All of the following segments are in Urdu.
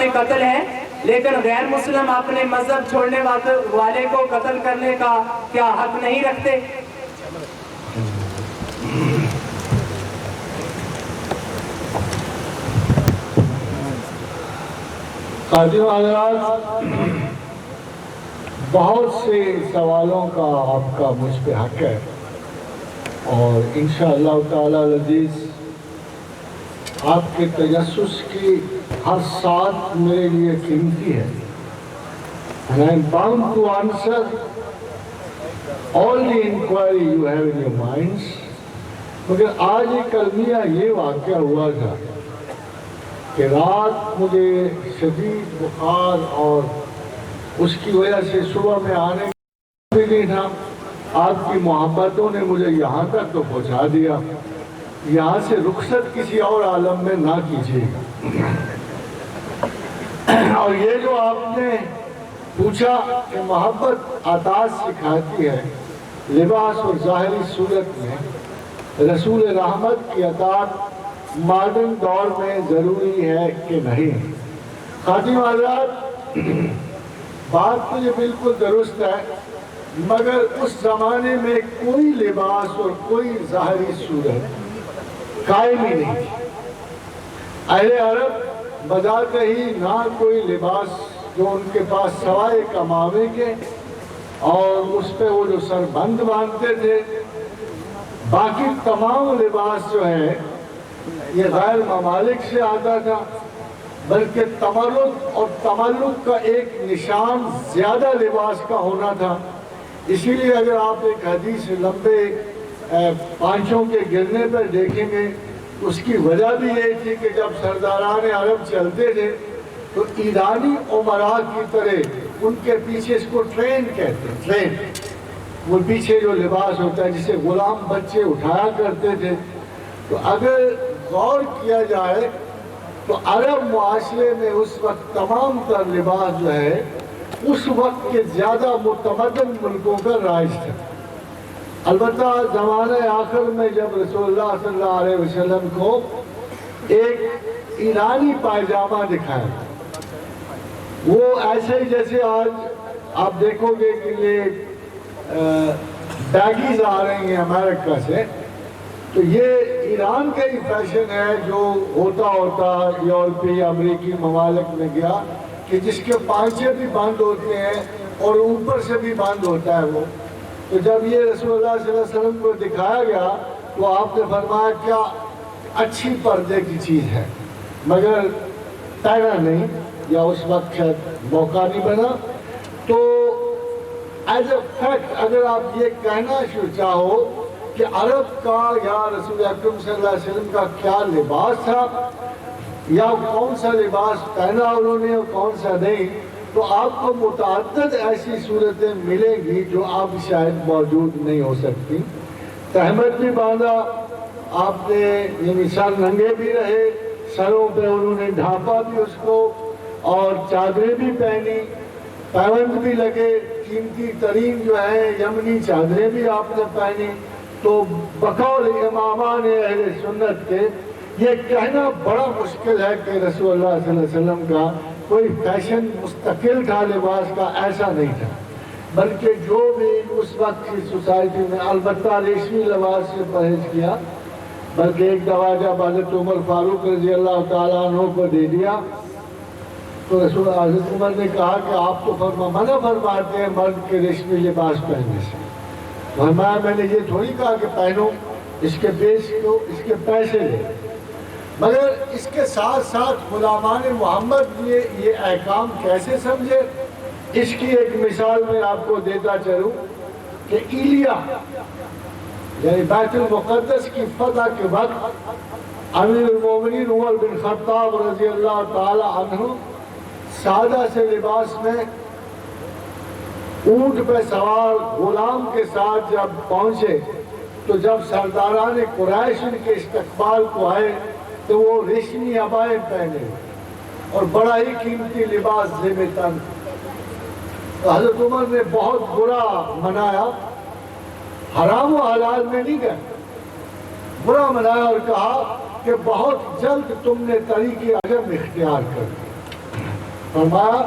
میں قتل ہے، لیکن غیر مسلم اپنے مذہب چھوڑنے والے کو قتل کرنے کا کیا حق نہیں رکھتے؟ قاضی حضرات، بہت سے سوالوں کا آپ کا مجھ پہ حق ہے، اور انشاءاللہ تعالی العزیز آپ کے تجسس کی ہر ساتھ میرے لیے قیمتی ہے. And I am bound to answer all the inquiry you have in your minds. مگر آج ایک المیہ یہ واقعہ ہوا تھا کہ رات مجھے شدید بخار اور اس کی وجہ سے صبح میں آنے بھی نہیں تھا. آپ کی محبتوں نے مجھے یہاں تک تو پہنچا دیا. یہاں سے رخصت کسی اور عالم میں نہ کیجیے. اور یہ جو آپ نے پوچھا کہ محبت عطاس سکھاتی ہے، لباس اور ظاہری صورت میں رسول رحمت کی اطاعت ماڈرن دور میں ضروری ہے کہ نہیں؟ خاتم حضرات، بات تو یہ بالکل درست ہے، مگر اس زمانے میں کوئی لباس اور کوئی ظاہری صورت قائم ہی نہیں تھی. اہل عرب بذات ہی نہ کوئی لباس جو ان کے پاس سوائے کمامے کے اور اس پہ وہ جو سربند باندھتے تھے، باقی تمام لباس جو ہے یہ غیر ممالک سے آتا تھا، بلکہ تملک اور تملک کا ایک نشان زیادہ لباس کا ہونا تھا. اسی لیے اگر آپ ایک حدیث لمبے پانچوں کے گرنے پر دیکھیں گے، اس کی وجہ بھی یہ تھی کہ جب سرداران عرب چلتے تھے تو ایرانی امراء کی طرح ان کے پیچھے، اس کو ٹرین کہتے ہیں، ٹرین، وہ پیچھے جو لباس ہوتا ہے جسے غلام بچے اٹھایا کرتے تھے. تو اگر غور کیا جائے تو عرب معاشرے میں اس وقت تمام تر لباس جو ہے اس وقت کے زیادہ متمدن ملکوں کا رائج تھا. البتہ زمانہ آخر میں جب رسول اللہ صلی اللہ علیہ وسلم کو ایک ایرانی پائجامہ دکھایا، وہ ایسے ہی جیسے آج آپ دیکھو گے کہ یہ بیگیز آ رہی ہیں امریکہ سے، تو یہ ایران کا ہی فیشن ہے جو ہوتا یورپی امریکی ممالک میں گیا، کہ جس کے پانچے بھی بند ہوتے ہیں اور اوپر سے بھی بند ہوتا ہے وہ. تو جب یہ رسول اللہ صلی اللہ علیہ وسلم کو دکھایا گیا تو آپ نے فرمایا کیا اچھی پردے کی چیز ہے، مگر پہنا نہیں، یا اس وقت شاید موقع نہیں بنا. تو ایز اے فیکٹ اگر آپ یہ کہنا چاہو کہ عرب کا یا رسول اکرم صلی اللہ علیہ وسلم کا کیا لباس تھا یا کون سا لباس پہنا انہوں نے اور کون سا نہیں، تو آپ کو متعدد ایسی صورتیں ملیں گی جو آپ شاید موجود نہیں ہو سکتی. تہمت بھی باندھا آپ نے، یعنی سر ننگے بھی رہے، سروں پہ انہوں نے ڈھانپا بھی اس کو، اور چادریں بھی پہنی، پیوند بھی لگے، قیمتی ترین جو ہے یمنی چادریں بھی آپ نے پہنی. تو بقول امامان اہل سنت کے یہ کہنا بڑا مشکل ہے کہ رسول اللہ صلی اللہ علیہ وسلم کا کوئی فیشن مستقل تھا لباس کا، ایسا نہیں تھا. بلکہ جو بھی اس وقت کی سوسائٹی میں البتہ ریشمی لباس سے پرہیز کیا، بلکہ ایک دفعہ جب حضرت عمر فاروق رضی اللہ تعالیٰ عنہ کو دے دیا تو رسول حضرت عمر نے کہا کہ آپ تو منع فرماتے ہیں مرد کے ریشمی لباس پہننے سے. فرمایا میں نے یہ تھوڑی کہا کہ پہنو، اس کے بیس کو، اس کے پیسے لے. مگر اس کے ساتھ ساتھ غلامان محمد یہ احکام کیسے سمجھے، اس کی ایک مثال میں آپ کو دیتا چلوں کہ ایلیا یعنی بیت المقدس کی فتح کے وقت امیر المومنین عمر بن خطاب رضی اللہ تعالی عنہ سادہ سے لباس میں اونٹ پہ سوار غلام کے ساتھ جب پہنچے تو جب سرداران قریش ان کے استقبال کو آئے تو وہ ریشمی عبائیں پہنے اور بڑا ہی قیمتی لباس زیب تن. تو حضرت عمر نے بہت برا منایا، حرام و حلال میں نہیں گئے، برا منایا اور کہا کہ بہت جلد تم نے طریق عجم اختیار کر دی. فرمایا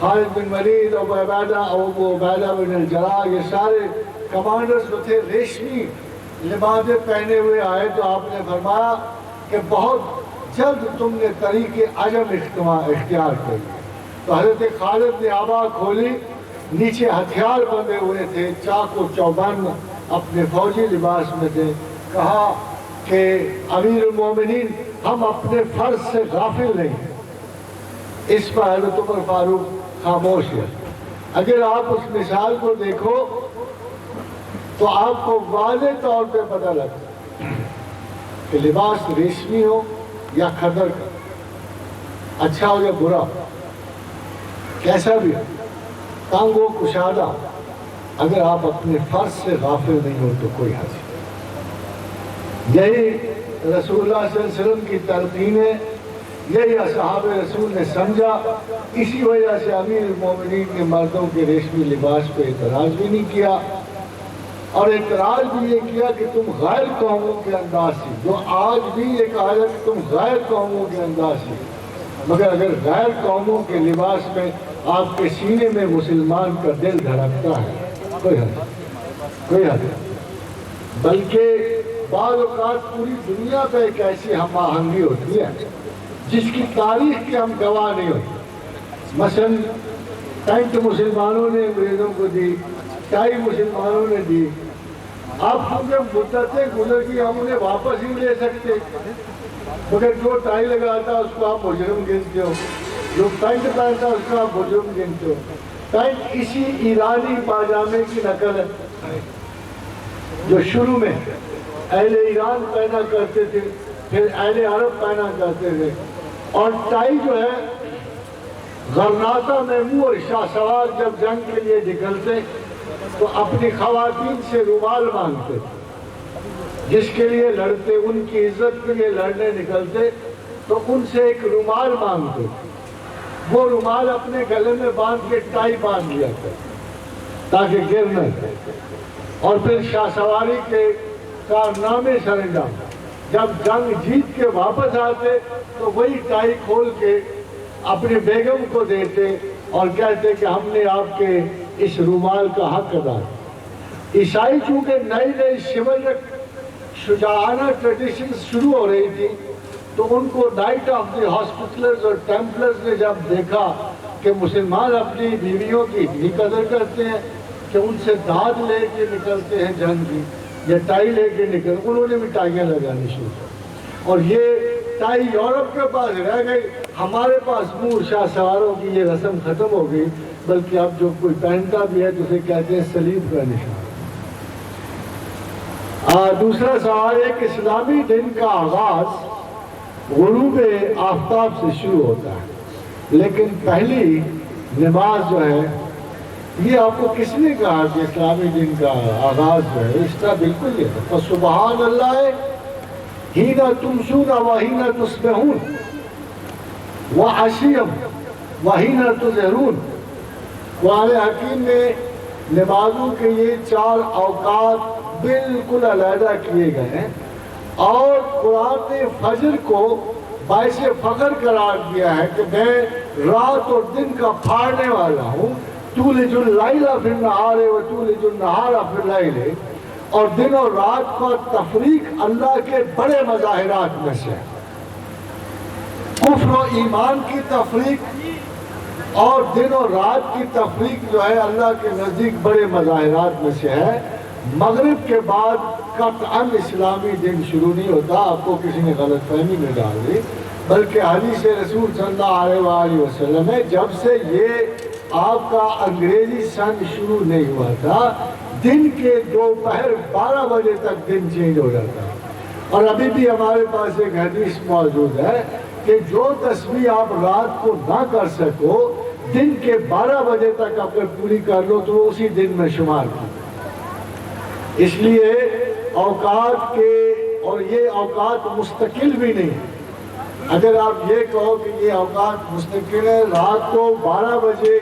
خالد بن ولید، ابو عبیدہ بن الجراح، یہ سارے کمانڈرز جو تھے ریشمی لباسیں پہنے ہوئے آئے تو آپ نے فرمایا کہ بہت جلد تم نے طریق عجم اختیار کر لیا۔ تو حضرت خالد نے آبا کھولی، نیچے ہتھیار بندھے ہوئے تھے، چاق و چوبند اپنے فوجی لباس میں تھے، کہا کہ امیر المومنین ہم اپنے فرض سے غافل نہیں ہیں۔ اس پر حضرت عمر فاروق خاموش ہے۔ اگر آپ اس مثال کو دیکھو تو آپ کو واضح طور پہ پتہ لگتا ہے کہ لباس ریشمی ہو یا خدر کا، اچھا ہو یا برا، کیسا بھی ہو، تنگ ہو کشادہ، اگر آپ اپنے فرض سے غافل نہیں ہو تو کوئی حاصل نہیں۔ یہی رسول اللہ صلی اللہ علیہ وسلم کی تلقین ہے، یہی اصحاب رسول نے سمجھا، اسی وجہ سے امیر المومنین نے مردوں کے ریشمی لباس پہ اعتراض بھی نہیں کیا، اور اعتراض بھی یہ کیا کہ تم غیر قوموں کے انداز سے، جو آج بھی یہ کہا جائے کہ تم غیر قوموں کے انداز سے، مگر اگر غیر قوموں کے لباس میں آپ کے سینے میں مسلمان کا دل دھڑکتا ہے، کوئی حد نہیں۔ بلکہ بعض اوقات پوری دنیا پہ ایک ایسی ہم آہنگی ہوتی ہے جس کی تاریخ کے ہم گواہ نہیں ہوتے۔ مثلا پینٹ مسلمانوں نے انگریزوں کو دی، ٹائی مسلمانوں نے دی، اب چونکہ مدتیں گزر گئی ہم انہیں واپس ہی لے سکتے، مگر جو ٹائی لگاتا اس کو آپ مجرم گنتے ہو، جو پینٹ پہنتا اس کو آپ مجرم گنتے ہو۔ پینٹ اسی ایرانی پاجامے کی نقل ہے جو شروع میں اہل ایران پہنا کرتے تھے، پھر اہل عرب پہنا کرتے تھے۔ اور ٹائی جو ہے غرناطہ محمود اور شاہ سوار جب جنگ کے لیے نکلتے تو اپنی خواتین سے رومال مانگتے، جس کے لیے لڑتے، ان کی عزت کے لیے لڑنے نکلتے تو ان سے ایک رومال مانگتے، وہ رومال اپنے گلے میں باندھ کے ٹائی باندھ لیا کرتے تاکہ گر نہ جائے۔ اور پھر شاہ سواری کے کارنامے سر انجام، جب جنگ جیت کے واپس آتے تو وہی ٹائی کھول کے اپنی بیگم کو دیتے اور کہتے کہ ہم نے آپ کے اس رومال کا حق ادا کیا۔ عیسائی چونکہ نئی نئی شیولرک شجاعانہ ٹریڈیشنز شروع ہو رہی تھی تو ان کو نائٹ آف دی ہاسپٹلرز اور ٹیمپلرز نے جب دیکھا کہ مسلمان اپنی بیویوں کی اتنی قدر کرتے ہیں کہ ان سے داد لے کے نکلتے ہیں جنگ کی یا ٹائی لے کے انہوں نے بھی ٹائیاں لگانی شروع کی، اور یہ ٹائی یورپ کے پاس رہ گئی، ہمارے پاس مور شاہ سواروں کی یہ رسم ختم ہو گئی، بلکہ اب جو کوئی پہنتا بھی ہے تو اسے کہتے ہیں صلیب کا نشان۔ دوسرا سوال ہے کہ اسلامی دن کا آغاز غروب آفتاب سے شروع ہوتا ہے، لیکن پہلی نماز جو ہے یہ آپ کو کس نے کہا کہ اسلامی دن کا آغاز جو ہے اس کا بالکل یہ ہے، فسبحان اللہ حین تمسون وحین تصبحون وعشیا وحین تظہرون۔ قرآن حکیم میں نمازوں کے یہ 4 اوقات بالکل علیحدہ کیے گئے ہیں، اور قرآن نے فجر کو باعث فخر قرار دیا ہے کہ میں رات اور دن کا پھاڑنے والا ہوں، تولج اللیل فی النہار و تولج النہار فی اللیل، اور دن اور رات کا تفریق اللہ کے بڑے مظاہرات میں سے ہے۔ کفر و ایمان کی تفریق اور دن اور رات کی تفریق جو ہے اللہ کے نزدیک بڑے مظاہرات میں سے ہے۔ مغرب کے بعد قطعاً اسلامی دن شروع نہیں ہوتا، آپ کو کسی نے غلط فہمی میں ڈال دی، بلکہ حدیث رسول صلی اللہ علیہ وآلہ وسلم ہے جب سے یہ آپ کا انگریزی سن شروع نہیں ہوا تھا، دن کے دوپہر 12 بجے تک دن چینج ہو جاتا ہے۔ اور ابھی بھی ہمارے پاس ایک حدیث موجود ہے کہ جو تسبیح آپ رات کو نہ کر سکو دن کے 12 بجے تک اگر پوری کر لو تو وہ اسی دن میں شمار کی۔ اس لیے اوقات کے، اور یہ اوقات مستقل بھی نہیں، اگر آپ یہ کہو کہ یہ اوقات مستقل ہے، رات کو 12 بجے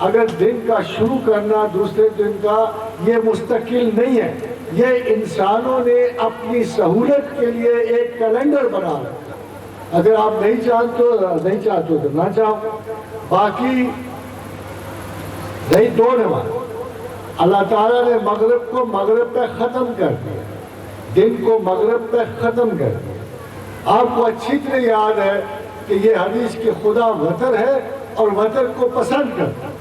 اگر دن کا شروع کرنا دوسرے دن کا، یہ مستقل نہیں ہے، یہ انسانوں نے اپنی سہولت کے لیے ایک کیلنڈر بنا رکھا، اگر آپ نہیں چاہتے ہو تو نہ چاہو. باقی رہی 2 نماز، اللہ تعالیٰ نے مغرب کو مغرب پہ ختم کر دیا، دن کو مغرب پہ ختم کر دیا. آپ کو اچھی طرح یاد ہے کہ یہ حدیث کہ خدا وتر ہے اور وتر کو پسند کرتا ہے.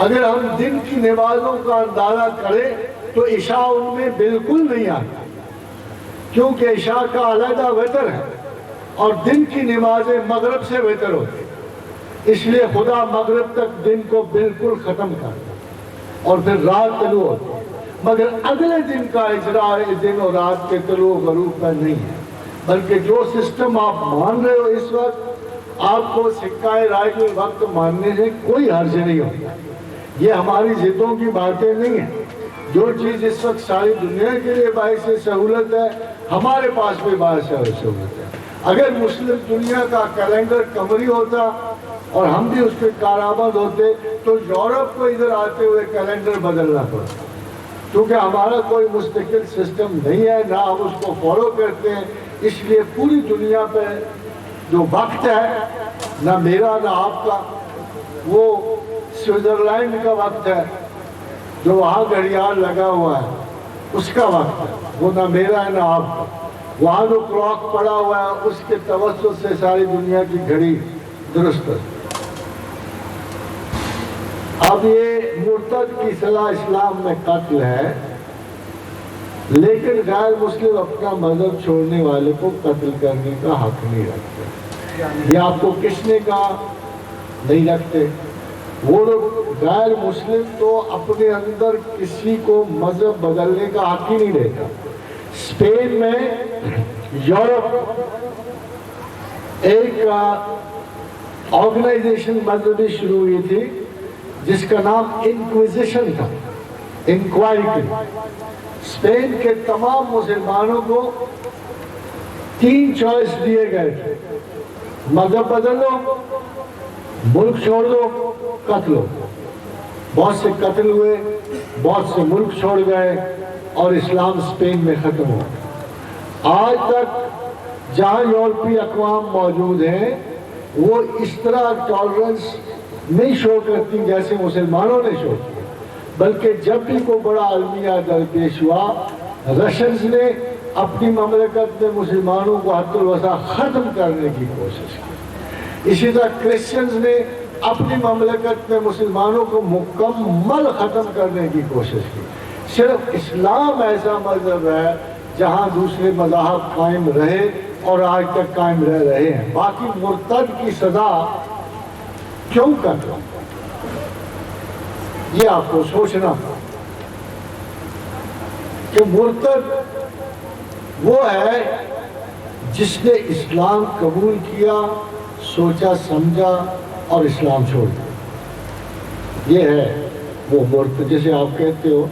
اگر ہم دن کی نمازوں کا اندازہ کریں تو عشاء ان میں بالکل نہیں آتا، کیونکہ عشاء کا علیحدہ وتر ہے اور دن کی نمازیں مغرب سے وتر ہوتی ہیں. اس لیے خدا مغرب تک دن کو بالکل ختم کرتا اور پھر رات طلوع ہوتی ہے. مگر اگلے دن کا اجراء دن اور رات کے طلوع و غروب کا نہیں ہے، بلکہ جو سسٹم آپ مان رہے ہو اس وقت، آپ کو سکہ رائے کے وقت ماننے سے کوئی حرج نہیں ہوتا. یہ ہماری ضدوں کی باتیں نہیں ہیں. جو چیز اس وقت ساری دنیا کے لیے باعث سہولت ہے، ہمارے پاس بھی باعث سہولت ہے. اگر مسلم دنیا کا کیلنڈر قمری ہوتا اور ہم بھی اس کے کارآمد ہوتے تو یورپ کو ادھر آتے ہوئے کیلنڈر بدلنا پڑتا، کیونکہ ہمارا کوئی مستقل سسٹم نہیں ہے، نہ ہم اس کو فالو کرتے ہیں. اس لیے پوری دنیا پہ جو وقت ہے، نہ میرا نہ آپ کا، وہ سوئٹزرلینڈ کا وقت ہے جو وہاں گھڑیال لگا ہوا ہے، اس کا وقت ہے. وہ نہ میرا ہے نہ آپ کا. وہاں جو کلاک پڑا ہوا ہے اس کے توسط سے ساری دنیا کی گھڑی درست ہے. اب یہ مرتد کی سزا اسلام میں قتل ہے، لیکن غیر مسلم اپنا مذہب چھوڑنے والے کو قتل کرنے کا حق نہیں رکھتے. یہ آپ کو کس نے کہا نہیں رکھتے؟ وہ لوگ غیر مسلم تو اپنے اندر کسی کو مذہب بدلنے کا حق ہی نہیں دیتا. اسپین میں یورپ ایک آرگنائزیشن مذہبی شروع ہوئی تھی جس کا نام انکویزیشن تھا، انکوائری. اسپین کے تمام مسلمانوں کو 3 چوائس دیے گئے تھے: مذہب بدل لو، ملک چھوڑ دو، قتل ہو. بہت سے قتل ہوئے، بہت سے ملک چھوڑ گئے اور اسلام اسپین میں ختم ہوا. آج تک جہاں یورپی اقوام موجود ہیں وہ اس طرح ٹالرنس نہیں شو کرتی جیسے مسلمانوں نے شو کیا، بلکہ جب بھی کوئی بڑا المیہ درپیش ہوا، رشنز نے اپنی مملکت میں مسلمانوں کو حد الوسع ختم کرنے کی کوشش کی. اسی طرح کرسچنز نے اپنی مملکت میں مسلمانوں کو مکمل ختم کرنے کی کوشش کی. صرف اسلام ایسا مذہب ہے جہاں دوسرے مذاہب قائم رہے اور آج تک قائم رہ رہے ہیں. باقی مرتد کی سزا کیوں کرتا ہوں یہ آپ کو سوچنا کہ مرتد وہ ہے جس نے اسلام قبول کیا، سوچا سمجھا اور اسلام چھوڑ دیا. یہ ہے وہ مرتد جسے آپ کہتے ہو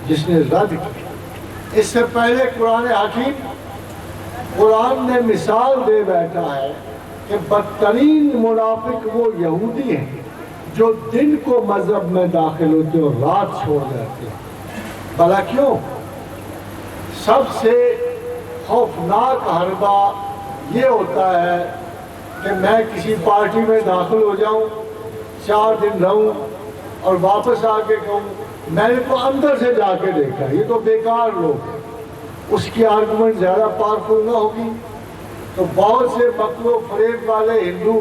جس نے رد کیا. اس سے پہلے قرآن حکیم قرآن نے مثال دے بیٹھا ہے کہ بدترین منافق وہ یہودی ہیں جو دن کو مذہب میں داخل ہوتے ہیں اور رات چھوڑ جاتے ہیں. بھلا کیوں؟ سب سے خوفناک حربہ یہ ہوتا ہے کہ میں کسی پارٹی میں داخل ہو جاؤں، 4 دن رہوں اور واپس آ کے کہوں میں نے تو اندر سے جا کے دیکھا. یہ تو بیکار لوگ ہیں. اس کی آرگومنٹ زیادہ پاورفل نہ ہوگی. تو بہت سے مکر و فریب والے ہندو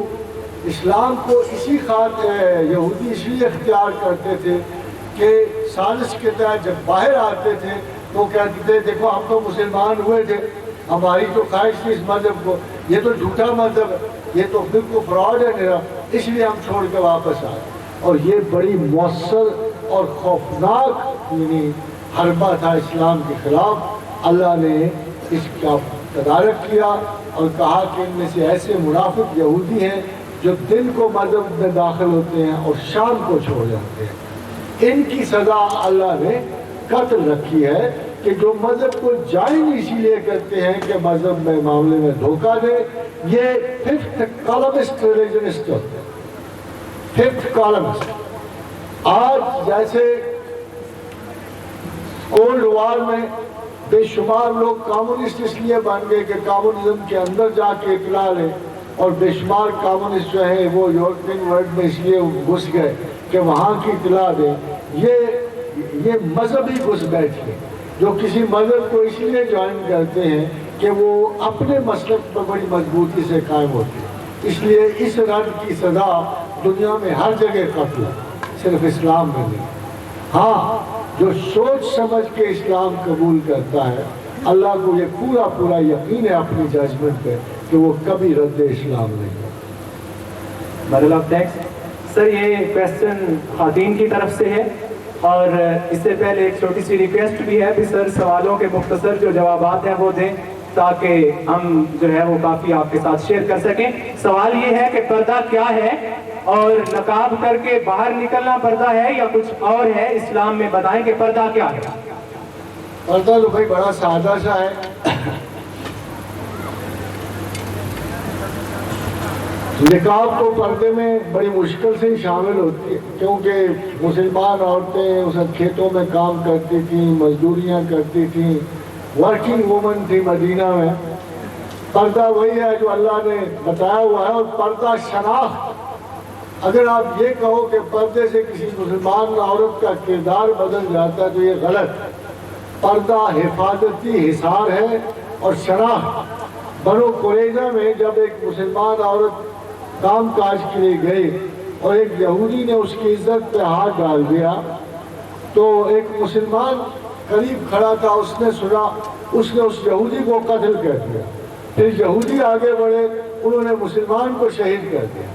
اسلام کو اسی خاطر یہودی اس لیے اختیار کرتے تھے کہ سازش کے تحت جب باہر آتے تھے تو کہتے تھے دیکھو ہم تو مسلمان ہوئے تھے، ہماری تو خواہش تھی اس مذہب کو، یہ تو جھوٹا مذہب ہے، یہ تو بالکل فراڈ ہے میرا، اس لیے ہم چھوڑ کے واپس آئے. اور یہ بڑی مؤثر اور خوفناک حربہ تھا اسلام کے خلاف. اللہ نے اس کا تدارک کیا اور کہا کہ ان میں سے ایسے منافق یہودی ہیں جو دن کو مذہب میں داخل ہوتے ہیں اور شام کو چھوڑ جاتے ہیں. ان کی سزا اللہ نے قتل رکھی ہے کہ جو مذہب کو جائز اسی لیے کرتے ہیں کہ مذہب میں معاملے میں دھوکہ دے. یہ 5th کالمسٹ ریلیجنسٹ ہوتے ہیں. 5th کالمسٹ آج جیسے کولڈ وار میں بے شمار لوگ کامونسٹ اس لیے بن گئے کہ کامونزم کے اندر جا کے اطلاع لیں، اور بے شمار کامونسٹ جو ہیں وہ یورپین ورلڈ میں اس لیے گھس گئے کہ وہاں کی اطلاع دیں۔ یہ مذہبی گھس بیٹھ ہے جو کسی مذہب کو اس لیے جوائن کرتے ہیں کہ وہ اپنے مسلک پر بڑی مضبوطی سے قائم ہوتے ہیں۔ اس لیے اس رد کی سزا دنیا میں ہر جگہ قتل ہے، صرف اسلام میں نہیں۔ ہاں، جو سوچ سمجھ کے اسلام قبول کرتا ہے، اللہ کو یہ پورا پورا یقین ہے اپنی ججمنٹ پہ کہ وہ کبھی رد اسلام نہیں ہے۔ بدل آف ٹیکس سر، یہ کویسچن خواتین کی طرف سے ہے، اور اس سے پہلے ایک چھوٹی سی ریکویسٹ بھی ہے کہ سر سوالوں کے مختصر جو جوابات ہیں وہ دیں تاکہ ہم جو ہے وہ کافی آپ کے ساتھ شیئر کر سکیں۔ سوال یہ ہے کہ پردہ کیا ہے، اور نقاب کر کے باہر نکلنا پردہ ہے یا کچھ اور ہے؟ اسلام میں بتائیں کہ پردہ کیا ہے۔ پردہ تو بھائی بڑا سادہ سا ہے۔ نقاب تو پردے میں بڑی مشکل سے ہی شامل ہوتی ہے، کیونکہ مسلمان عورتیں اس وقت کھیتوں میں کام کرتی تھیں، مزدوریاں کرتی تھیں، ورکنگ وومن تھی مدینہ میں۔ پردہ وہی ہے جو اللہ نے بتایا ہوا ہے، اور پردہ شناخت۔ اگر آپ یہ کہو کہ پردے سے کسی مسلمان عورت کا کردار بدل جاتا ہے تو یہ غلط ہے۔ پردہ حفاظتی حصار ہے اور شناخت۔ بنو قریظہ میں جب ایک مسلمان عورت کام کاج کے لیے گئی اور ایک یہودی نے اس کی عزت پہ ہاتھ ڈال دیا تو ایک مسلمان قریب کھڑا تھا، اس نے سنا، اس نے اس یہودی کو قتل کر دیا۔ پھر یہودی آگے بڑھے، انہوں نے مسلمان کو شہید کر دیا۔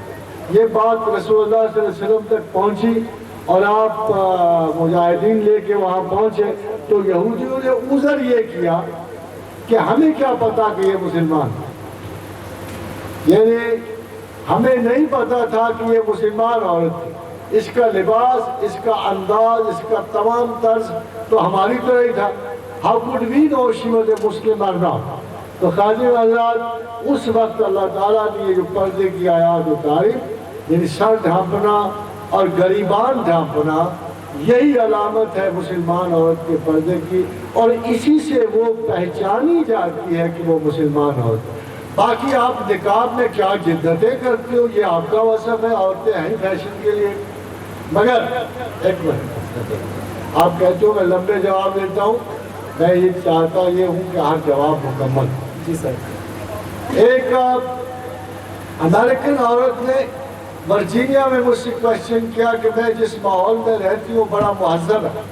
یہ بات رسول اللہ صلی اللہ علیہ وسلم تک پہنچی اور آپ مجاہدین لے کے وہاں پہنچے تو یہودیوں نے عذر یہ کیا کہ ہمیں کیا پتا کہ یہ مسلمان، یعنی ہمیں نہیں پتا تھا کہ یہ مسلمان عورت تھی، اس کا لباس، اس کا انداز، اس کا تمام طرز تو ہماری طرح ہی تھا۔ How could we know she was a Muslim or not؟ تو خادم حضرات اس وقت اللہ تعالیٰ نے یہ جو پردے کی آیات اتاری، یعنی سر ڈھانپنا اور گریبان ڈھانپنا، یہی علامت ہے مسلمان عورت کے پردے کی، اور اسی سے وہ پہچانی جاتی ہے کہ وہ مسلمان عورت۔ باقی آپ نقاب میں کیا جدتیں کرتے ہو یہ آپ کا وصف ہے، عورتیں ہیں فیشن کے لیے۔ مگر ایک منٹ، آپ کہتے ہو میں لمبے جواب دیتا ہوں، میں یہ چاہتا یہ ہوں کہ ہر جواب مکمل۔ جی سر۔ ایک امریکن عورت نے ورجینیا میں مجھ سے کوشچن کیا کہ میں جس ماحول میں رہتی ہوں بڑا مہذب ہے،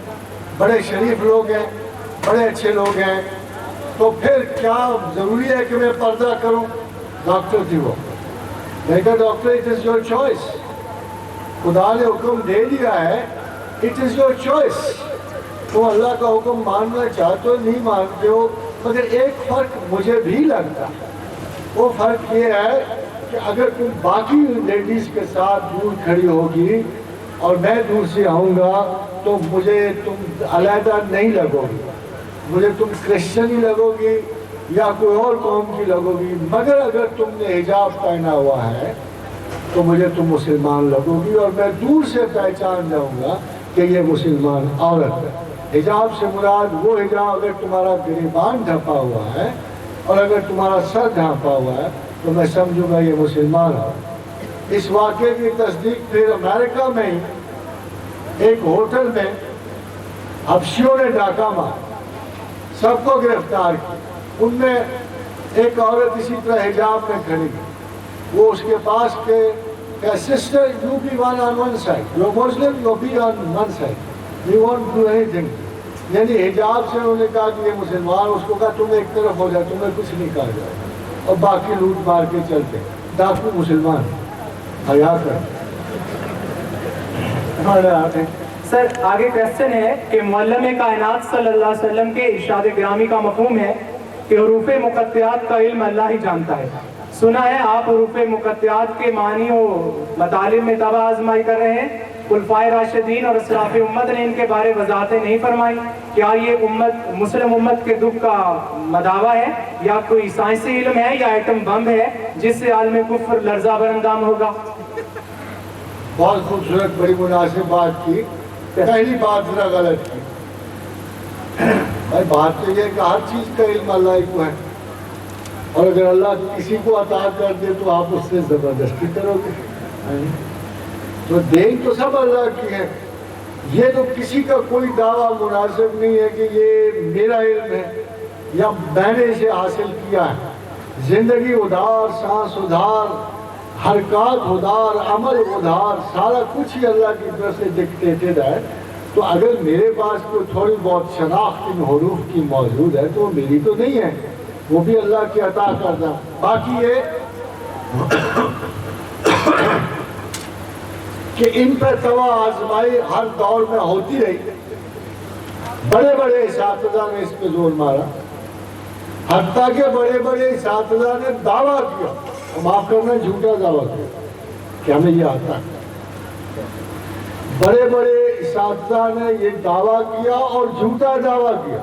بڑے شریف لوگ ہیں، بڑے اچھے لوگ ہیں، تو پھر کیا ضروری ہے کہ میں پردہ کروں؟ ڈاکٹر تھی وہ، میں کہا doctor it is your choice, خدا نے حکم دے دیا ہے، اٹ از یور چوائس، تم اللہ کا حکم ماننا چاہتے ہو نہیں مانتے ہو۔ مگر ایک فرق مجھے بھی لگتا ہے، وہ فرق یہ ہے کہ اگر تم باقی لیڈیز کے ساتھ دور کھڑی ہوگی اور میں دور سے آؤں گا تو مجھے تم علیحدہ نہیں لگو گی، مجھے تم کرسچن ہی لگو گی یا کوئی اور قوم کی لگو گی۔ مگر اگر تم نے حجاب پہنا ہوا ہے تو مجھے تم مسلمان لگو گی، اور میں دور سے پہچان جاؤں گا کہ یہ مسلمان عورت ہے۔ حجاب سے مراد وہ حجاب اگر تمہارا گریبان ڈھپا ہوا ہے اور اگر تمہارا سر ڈھانپا ہوا ہے تو میں سمجھوں گا یہ مسلمان ہے۔ اس واقعے کی تصدیق پھر امریکہ میں ہی ایک ہوٹل میں حبشیوں نے ڈاکہ مارا، سب کو گرفتار کی، ان میں ایک عورت اسی طرح حجاب میں کھڑی گئی، وہ اس کے پاس کہ sister you be one on one side, you Muslim you be on one side, you want do anything, یعنی حجاب سے انہوں نے کہا کہ یہ مسلمان، اس کو کہا تم ایک طرف ہو جائے، تمہیں کچھ نہیں کہا جائے، اور باقی لوٹ مار کے چلتے۔ ڈاکو مسلمان حیا کر۔ سر آگے کویسچن ہے کہ معلم کائنات صلی اللہ علیہ وسلم کے ارشاد گرامی کا مفہوم ہے کہ حروف مقطعات کا علم اللہ ہی جانتا ہے۔ سنا ہے آپ حروف مقطعات کے معنی و مطالب میں تبع آزمائی کر رہے ہیں، خلفائے راشدین اور اسلاف امت نے ان کے بارے وضاحتیں نہیں فرمائی، کیا یہ مسلم امت کے دکھ کا مداوع ہے یا کوئی سائنسی علم ہے یا ایٹم بم ہے جس سے عالم کفر لرزہ برندام ہوگا؟ بہت خوبصورت بڑی مناسب بات کی، پہلی بات ذرا غلط کی۔ بھائی بات تو یہ ہے کہ ہر چیز کا علم اللہ ہی کو ہے، اور اگر اللہ کسی کو عطا کر دے تو آپ اس سے زبردستی کرو گے؟ تو دین تو سب اللہ کی ہے. یہ تو کسی کا کوئی دعویٰ مناسب نہیں ہے کہ یہ میرا علم ہے یا میں نے اسے حاصل کیا ہے. زندگی ادھار، سانس ادھار، حرکات ادھار، عمل ادھار، سارا کچھ ہی اللہ کی طرف سے ڈکٹیٹڈ ہے. تو اگر میرے پاس کوئی تھوڑی بہت شناخت ان حروف کی موجود ہے تو وہ میری تو نہیں ہے، وہ بھی اللہ کی عطا کردہ. باقی یہ کہ ان پر توا آزمائی ہر دور میں ہوتی رہی. بڑے بڑے اساتذہ نے اس پہ زور مارا، حتیٰ کہ بڑے بڑے اساتذہ نے دعویٰ کیا، معاف کرنا جھوٹا دعویٰ کیا کہ ہمیں یہ آتا ہے. بڑے بڑے اساتذہ نے یہ دعویٰ کیا اور جھوٹا دعویٰ کیا.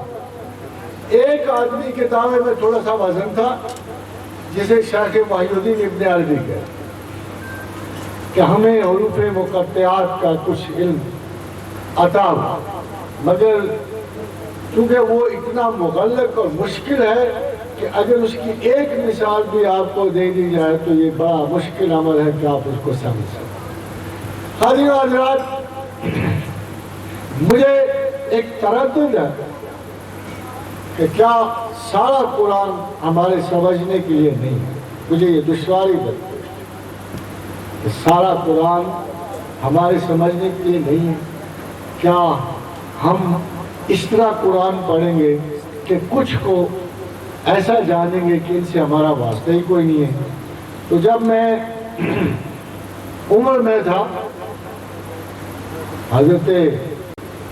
ایک آدمی کے دعوے میں تھوڑا سا وزن تھا، جسے شیخ محی الدین ابن عربی کہتے کہ ہمیں حروف مقطعات کا کچھ علم عطا ہوا، مگر چونکہ وہ اتنا مغلق اور مشکل ہے کہ اگر اس کی ایک مثال بھی آپ کو دے دی جائے تو یہ بڑا مشکل عمل ہے کہ آپ اس کو سمجھ سکیں. حاضرین و حضرات، مجھے ایک تردد ہے کہ کیا سارا قرآن ہمارے سمجھنے کے لیے نہیں ہے. مجھے یہ دشواری بنتی ہے کہ سارا قرآن ہمارے سمجھنے کے لیے نہیں ہے. کیا ہم اس طرح قرآن پڑھیں گے کہ کچھ کو ایسا جانیں گے کہ ان سے ہمارا واسطہ ہی کوئی نہیں ہے. تو جب میں عمر میں تھا، حضرت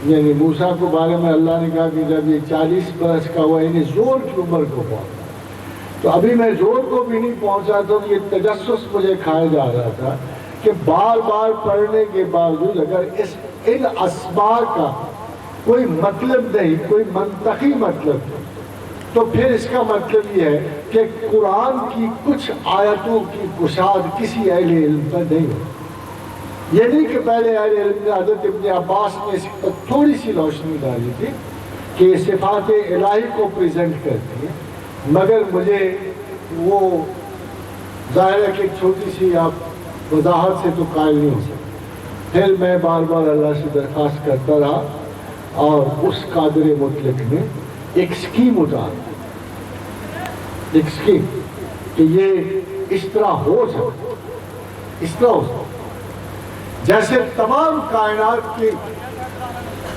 یعنی موسیٰ کے بارے میں اللہ نے کہا کہ جب یہ 40 برس کا ہوا، انہیں زور کی عمر کو پہنچا، تو ابھی میں زور کو بھی نہیں پہنچا تو یہ تجسس مجھے کھایا جا رہا تھا کہ بار بار پڑھنے کے باوجود اگر ان اسماء کا کوئی مطلب نہیں، کوئی منطقی مطلب نہیں، تو پھر اس کا مطلب یہ ہے کہ قرآن کی کچھ آیتوں کی گشاد کسی اہل علم پر نہیں ہو. یہ نہیں کہ پہلے اہل علم نے حضرت ابن عباس نے اس پر تھوڑی سی روشنی ڈالی تھی کہ یہ صفات الہی کو پریزنٹ کرتی ہے، مگر مجھے وہ ظاہر ہے کہ ایک چھوٹی سی آپ وضاحت سے تو قائل نہیں ہو سکتے. پھر میں بار بار اللہ سے درخواست کرتا رہا اور اس قادر مطلق نے ایک اسکیم اتاری، ایک اسکیم کہ یہ اس طرح ہو سکتا، اس طرح ہو سکتا جیسے تمام کائنات کی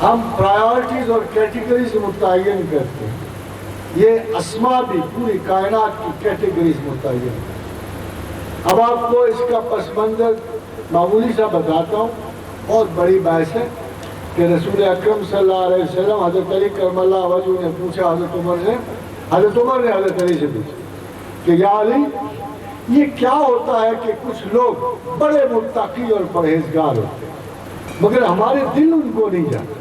ہم پرائیورٹیز اور کیٹیگریز متعین کرتے ہیں، یہ اسماء بھی پوری کائنات کی کیٹیگریز متعین کرتے ہیں. اب آپ کو اس کا پس منظر معمولی سا بتاتا ہوں. بہت بڑی بحث ہے کہ رسول اکرم صلی اللہ علیہ وسلم حضرت علی کرم اللہ وجہ نے پوچھا حضرت عمر سے، حضرت عمر نے حضرت علی سے پوچھا کہ یا علی، یہ کیا ہوتا ہے کہ کچھ لوگ بڑے متقی اور پرہیزگار ہوتے ہیں مگر ہمارے دل ان کو نہیں جاتے،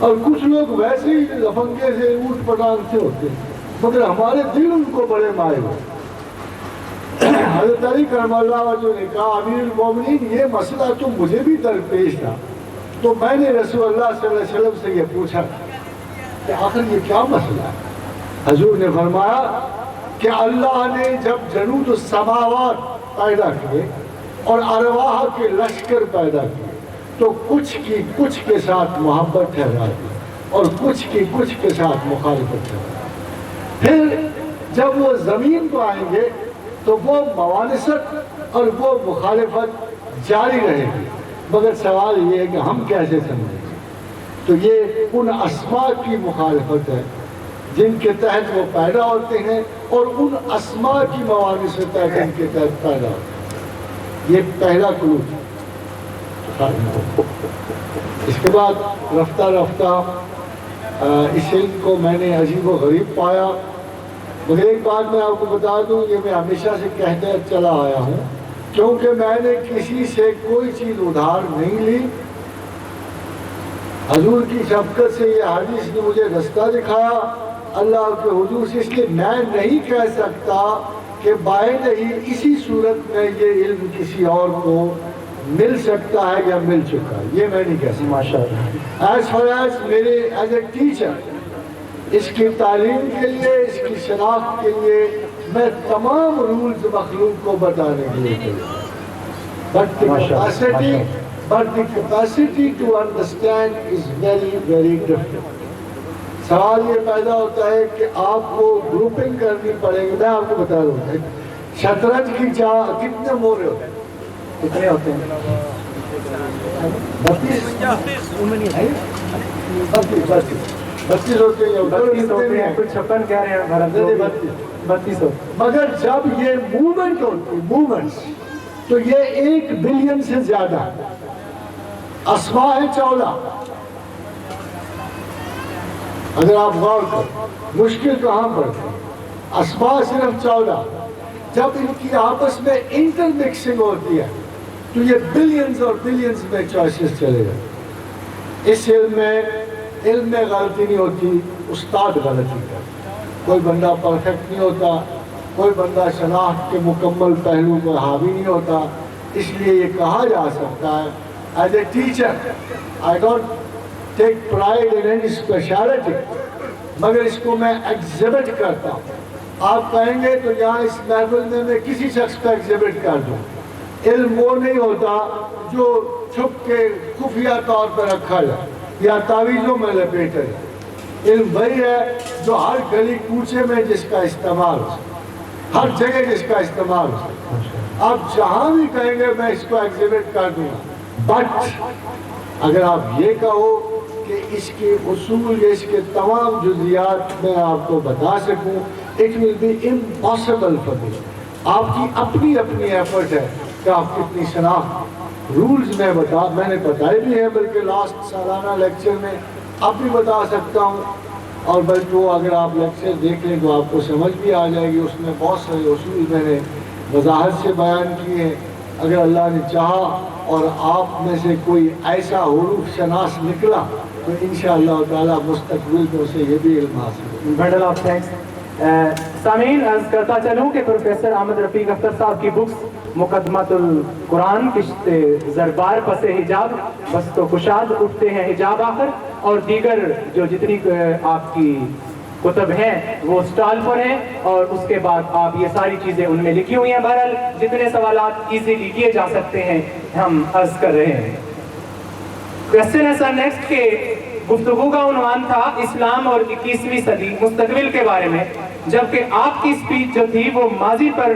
اور کچھ لوگ ویسے ہی لفنگے سے اوٹ پٹانگ سے ہوتے ہیں مگر ہمارے دل ان کو بڑے مائل ہوتے ہیں. حضرت علی کرم اللہ وجہ نے کہا امیر المومنین، یہ مسئلہ تو مجھے بھی درپیش تھا، تو میں نے رسول اللہ صلی اللہ علیہ وسلم سے یہ پوچھا کہ آخر یہ کیا مسئلہ ہے. حضور نے فرمایا کہ اللہ نے جب جنود السماوات پیدا کیے اور ارواح کے لشکر پیدا کیے تو کچھ کی کچھ کے ساتھ محبت ٹھہرا دی اور کچھ کی کچھ کے ساتھ مخالفت ٹھہرا دی. پھر جب وہ زمین کو آئیں گے تو وہ موانست اور وہ مخالفت جاری رہے گی، مگر سوال یہ ہے کہ ہم کیسے سمجھیں گے. تو یہ ان اسماء کی مخالفت ہے جن کے تحت وہ پیدا ہوتے ہیں اور ان اسماء کی موانست ہے جن کے تحت پیدا ہوتے ہیں. یہ پہلا کلو تھا. اس کے بعد رفتہ رفتہ اس علم کو میں نے عجیب و غریب پایا. مگر ایک بات میں آپ کو بتا دوں، یہ میں ہمیشہ سے کہتے چلا آیا ہوں، کیونکہ میں نے کسی سے کوئی چیز ادھار نہیں لی. حضور کی شفقت سے یہ حدیث نے مجھے رستہ دکھایا اللہ کے حضور سے، اس لیے میں نہیں کہہ سکتا کہ بائے نہیں اسی صورت میں یہ علم کسی اور کو مل سکتا ہے یا مل چکا ہے، یہ میں نہیں کہہ سکتا. ماشاءاللہ. ایز فار ایز میرے ایز اے ٹیچر اس کی تعلیم کے لیے، اس کی شناخت کے لیے میں تمام رولز مخلوق کو بتانے کے لیے تیار ہوں. But the capacity to understand is very, very different. سوال یہ پیدا ہوتا ہے کہ آپ کو گروپنگ کرنی پڑے گی. میں آپ کو بتا دوں گا شطرنج کی کتنے مورے ہوتے ہیں؟ کتنے ہوتے ہیں؟ 32 ہوتے ہیں. 56 کہہ رہے ہیں. 32 مگر جب یہ موومنٹ ہوتی ہے، موومنٹس، تو یہ 1 بلین سے زیادہ ہے. اسما ہے 14. اگر آپ غور کریں مشکل کہاں پڑتی ہے؟ اسما صرف 14. جب ان کی آپس میں انٹر مکسنگ ہوتی ہے تو یہ بلینز اور بلینز میں چوائسز چلے جاتے. اس علم میں غلطی نہیں ہوتی، استاد غلطی کرتا. کوئی بندہ پرفیکٹ نہیں ہوتا، کوئی بندہ شناخت کے مکمل پہلو پر حاوی نہیں ہوتا. اس لیے یہ کہا جا سکتا ہے as a teacher I don't take pride in any specialty, مگر اس کو میں ایگزیبٹ کرتا ہوں. آپ کہیں گے تو یہاں اس محفل میں کسی شخص کو ایگزیبٹ کر دوں. علم وہ نہیں ہوتا جو چھپ کے خفیہ طور پر رکھا جائے یا تعویذوں میں لپیٹا جائے. علم وہی ہے جو ہر گلی کوچے میں جس کا استعمال ہو، ہر جگہ جس کا استعمال ہو. آپ جہاں بھی کہیں گے میں اس کو ایگزیبٹ کر دوں گا. بٹ اگر آپ یہ کہو کہ اس کے اصول، اس کے تمام جزیات میں آپ کو بتا سکوں، it will be impossible for me. آپ کی اپنی ایفرٹ ہے کہ آپ کتنی شناخت رولز میں نے بتائے بھی ہیں، بلکہ لاسٹ سالانہ لیکچر میں اب بھی بتا سکتا ہوں. اور بلکہ وہ اگر آپ لیکچر دیکھ لیں تو آپ کو سمجھ بھی آ جائے گی. اس میں بہت سارے اصول میں نے وضاحت سے بیان کیے ہیں. اگر اللہ نے چاہا اور آپ میں سے کوئی ایسا حروف شناس نکلا تو انشاءاللہ تعالیٰ مستقبل میں اسے یہ بھی علم حاصل. Bundle of thanks. سامعین عرض کرتا چلوں کہ پروفیسر احمد رفیق اختر صاحب کی بکس مقدمۃ القرآن، کشت زربار پس حجاب، بس تو کشاد اٹھتے ہیں حجاب آخر، اور دیگر جو جتنی آپ کی کتب ہیں وہ اسٹال پر ہیں، اور اس کے بعد آپ یہ ساری چیزیں ان میں لکھی ہوئی ہیں. بہرحال جتنے سوالات ایزیلی کیے جا سکتے ہیں ہم عرض کر رہے ہیں. کویسچن ہے سر نیکسٹ کہ گفتگو کا عنوان تھا اسلام اور 21ویں صدی مستقبل کے بارے میں، جبکہ آپ کی سپیچ جو تھی وہ ماضی پر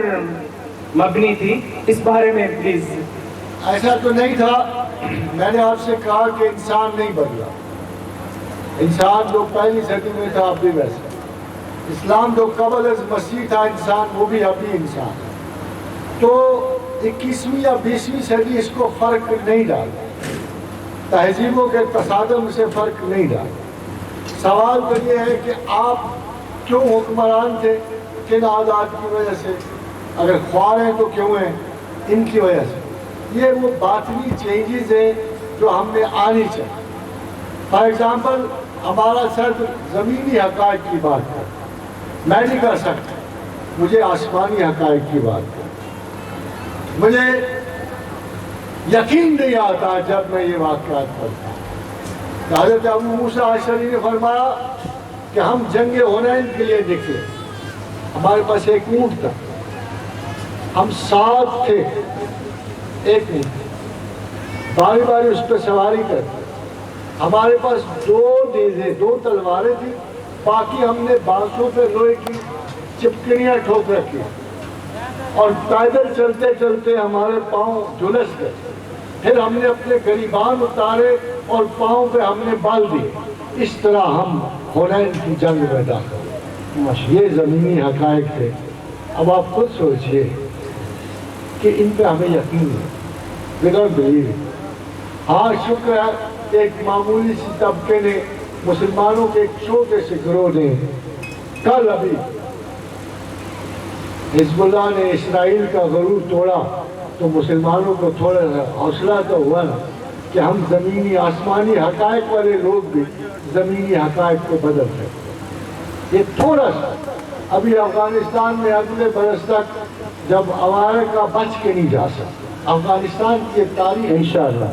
مبنی تھی. اس بارے میں پلیز. ایسا تو نہیں تھا. میں نے آپ سے کہا کہ انسان نہیں بدلا. انسان جو پہلی صدی میں تھا اب بھی ویسا. اسلام جو قبل از مسیح تھا انسان وہ بھی اب بھی انسان. تو 21ویں یا 20ویں صدی اس کو فرق نہیں ڈالتا. تہذیبوں کے تصادم سے فرق نہیں ڈالتا. سوال تو یہ ہے کہ آپ کیوں حکمران تھے، کن عادات کی وجہ سے، اگر خوار ہیں تو کیوں ہیں، ان کی وجہ سے. یہ وہ باطنی چینجز ہیں جو ہم نے آنی چاہیے. فار ایگزامپل ہمارا صدر زمینی حقائق کی بات کرتا، میں نہیں کر سکتا. مجھے آسمانی حقائق کی بات کرتا. مجھے یقین نہیں آتا جب میں یہ واقعات پڑھتا ہوں. حضرت ابو موسیٰ اشعری نے فرمایا کہ ہم جنگ حنین کے لیے نکلے. ہمارے پاس ایک اونٹ تھا، ہم 7 تھے، ایک اونٹ، باری باری اس پہ سواری کرتے. ہمارے پاس 2 نیزیں، 2 تلواریں تھیں، باقی ہم نے بانسوں پہ لوہے کی چپکڑیاں ٹھوک رکھی، اور پیدل چلتے چلتے ہمارے پاؤں جھلس گئے. پھر ہم نے اپنے گریبان اتارے اور پاؤں پہ ہم نے بال دیے. اس طرح ہم حنین کی جنگ میں داخل. یہ زمینی حقائق تھے. اب آپ خود سوچئے کہ ان پہ ہمیں یقین ہے. We don't believe it. ہاں شکر ہے ایک معمولی سی طبقے نے، مسلمانوں کے ایک چھوٹے سے گروہ نے، کل ابھی حزب اللہ نے اسرائیل کا غرور توڑا تو مسلمانوں کو تھوڑا حوصلہ تو ہوا نا کہ ہم زمینی آسمانی حقائق والے لوگ بھی زمینی حقائق کو بدل رہے. یہ تھوڑا سا ابھی افغانستان میں اگلے برس تک جب عوارے کا بچ کے نہیں جا سکتا. افغانستان کی تاریخ انشاءاللہ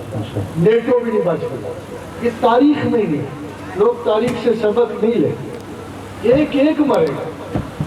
نیٹو بھی نہیں بچ کے جا سکتا. یہ تاریخ میں نہیں. لوگ تاریخ سے سبق نہیں لیتے. ایک ایک مرے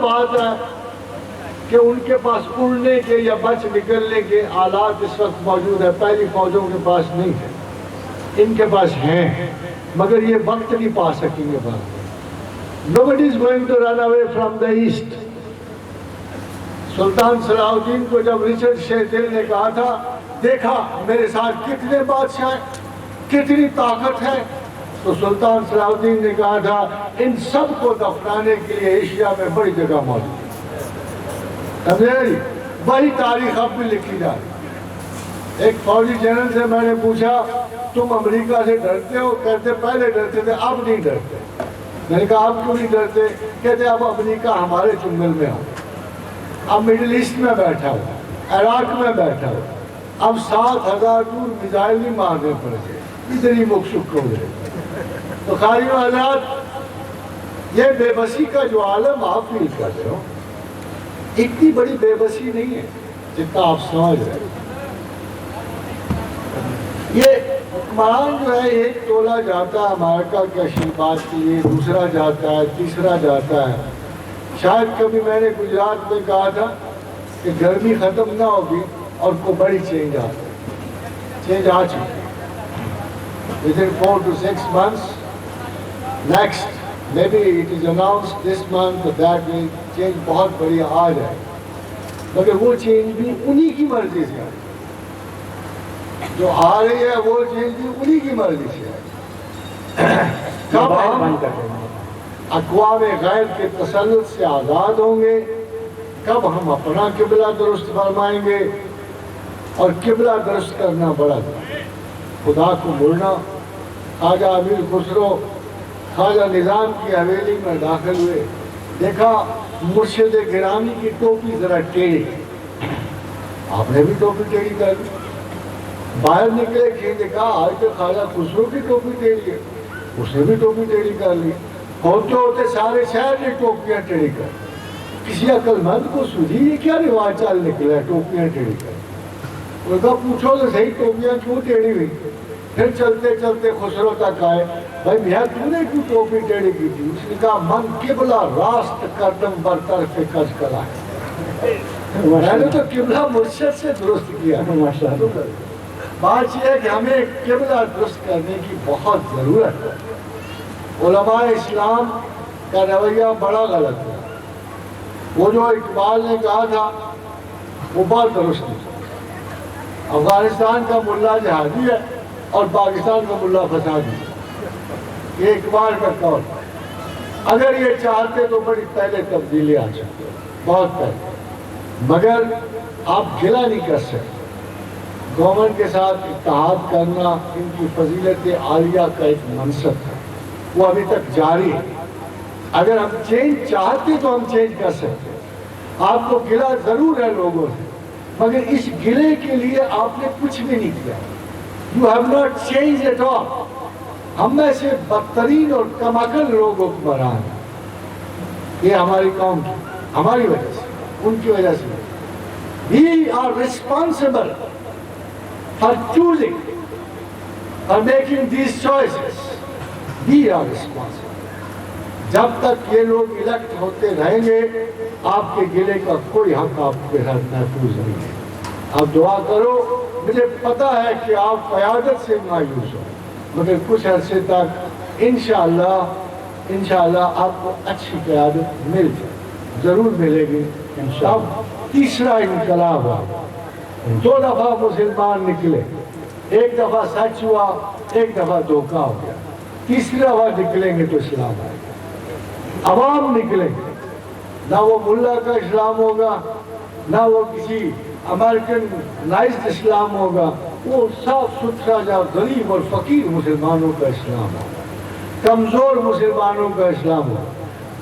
بات ہے کہ ان کے پاس اڑنے کے یا بچ نکلنے کے آلات اس وقت موجود ہے، پہلی فوجوں کے پاس نہیں ہے، ان کے پاس ہیں مگر یہ وقت نہیں پا سکیں گے بعد۔ Nobody is going to run away from the east۔ سلطان صلاح الدین کو جب رچرڈ شاہ دل نے کہا تھا دیکھا میرے ساتھ کتنے بادشاہ ہیں، کتنی طاقت ہے، تو سلطان صلاح الدین نے کہا تھا ان سب کو دفنانے کے لیے ایشیا میں بڑی جگہ موجود ہے۔ سمجھے؟ وہی تاریخ اب بھی لکھی جا رہی۔ ایک فوجی جنرل سے میں نے پوچھا تم امریکہ سے ڈرتے ہو؟ کہتے پہلے ڈرتے تھے اب نہیں ڈرتے۔ میں نے کہا اب کیوں نہیں ڈرتے؟ کہتے اب امریکہ ہمارے چنگل میں ہو، اب مڈل ایسٹ میں بیٹھا ہو، عراق میں بیٹھا ہو، اب 7,000 دور میزائل نہیں مارنے پڑے گے، اتنی مکشک ہو گئے۔ تو قاری و حضرات یہ بے بسی کا جو عالم آپ فیل کر رہے ہو اتنی بڑی بے بسی نہیں ہے جتنا آپ سمجھ رہے ہیں۔ یہ حکمران جو ہے ایک تولا جاتا ہے امریکہ کے آشیرواد کے لیے، دوسرا جاتا ہے، تیسرا جاتا ہے۔ شاید کبھی میں نے گجرات میں کہا تھا کہ گرمی ختم نہ ہوگی اور کوئی بڑی چینج آ چکی ہے۔ Within 4 to 6 months, next, maybe it is announced this month or that way, change بہت بڑی آ جائے، مگر وہ چینج بھی انہی کی مرضی سے آئے، جو آ رہی ہے وہ چینج بھی انہی کی مرضی سے آئے۔ کب ہم اقوام غیر کے تسلط سے آزاد ہوں گے، کب ہم اپنا قبلہ درست فرمائیں گے، اور قبلہ درست کرنا بڑا خدا کو مڑنا۔ خواجہ امیر خسرو خواجہ نظام کی حویلی میں داخل ہوئے، دیکھا مرشد گرامی کی ٹوپی ذرا ٹیڑھی، آپ نے بھی ٹوپی ٹیڑھی کر لی۔ باہر نکلے کہ دیکھا آج تو خواجہ خسرو کی ٹوپی ٹیڑھی ہے، اس نے بھی ٹوپی ٹیڑھی کر لی۔ ہوتے ہوتے سارے شہر نے ٹوپیاں ٹیڑھی کر، کسی عقل مند کو سوجھی یہ کیا رواج چل نکلا ہے ٹوپیاں ٹیڑھی کر؟ وہ کہا پوچھو تو صحیح ٹوپیاں کیوں ٹیڑھی ہوئی؟ پھر چلتے چلتے خسرو تک آئے، بھائی میاں تو نے کیوں ٹوپی ٹیڑھی کی تھی؟ اس نے کہا من قبلہ راست کردم بر طرف کج کلا ہے، میں نے تو قبلہ مرشد سے درست کیا۔ بات یہ ہے کہ ہمیں قبلہ درست کرنے کی بہت ضرورت ہے۔ علماء اسلام کا رویہ بڑا غلط ہے۔ وہ جو اقبال نے کہا تھا وہ بات درست نہیں۔ افغانستان کا ملا جہادی ہے اور پاکستان کا ملا فسادی ہے، یہ اقبال کا قول۔ اگر یہ چاہتے تو بڑی پہلے تبدیلی آ سکتی، بہت پہلے، مگر آپ گلا نہیں کر سکتے۔ گورنمنٹ کے ساتھ اتحاد کرنا ان کی فضیلت عالیہ کا ایک منصب ہے، وہ ابھی تک جاری ہے۔ اگر ہم چینج چاہتے تو ہم چینج کر سکتے ہیں۔ آپ کو گلہ ضرور ہے لوگوں سے، مگر اس گلے کے لیے آپ نے کچھ بھی نہیں کیا۔ You have not changed at all۔ ہم میں سے بدترین اور کم عقل لوگ حکمران ہیں، یہ ہماری قوم کی، ہماری وجہ سے، ان کی وجہ سے۔ We are responsible for choosing, for making these choices۔ We are responsible۔ جب تک یہ لوگ الیکٹ ہوتے رہیں گے آپ کے گلے کا کوئی حق آپ کے ساتھ محفوظ نہیں ہے۔ آپ دعا کرو، مجھے پتا ہے کہ آپ قیادت سے مایوس ہو، مگر کچھ عرصے تک انشاءاللہ آپ کو اچھی قیادت مل جائے، ضرور ملے گی۔ اب تیسرا انقلاب ہوا، 2 دفعہ مسلمان نکلے، ایک دفعہ سچ ہوا، ایک دفعہ دھوکہ ہو گیا، تیسری دفعہ نکلیں گے تو اسلام آئے گا۔ عوام نکلیں گے، نہ وہ ملا کا اسلام ہوگا، نہ وہ کسی امریکن نائزڈ اسلام ہوگا، وہ صاف ستھرا جا غریب اور فقیر مسلمانوں کا اسلام ہوگا، کمزور مسلمانوں کا اسلام ہوگا،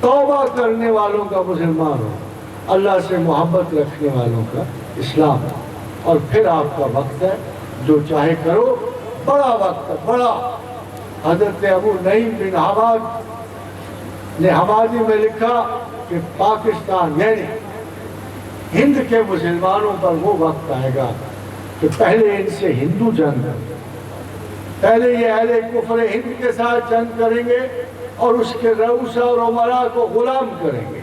توبہ کرنے والوں کا مسلمان ہوگا، اللہ سے محبت رکھنے والوں کا اسلام ہوگا۔ اور پھر آپ کا وقت ہے، جو چاہے کرو، بڑا وقت ہے، بڑا۔ حضرت ابو نعیم بن حماد نے حمادی میں لکھا کہ پاکستان یعنی ہند کے مسلمانوں پر وہ وقت آئے گا کہ پہلے ان سے ہندو جنگ پہلے یہ اہل کفر ہند کے ساتھ جنگ کریں گے اور اس کے رؤسا اور عمرا کو غلام کریں گے،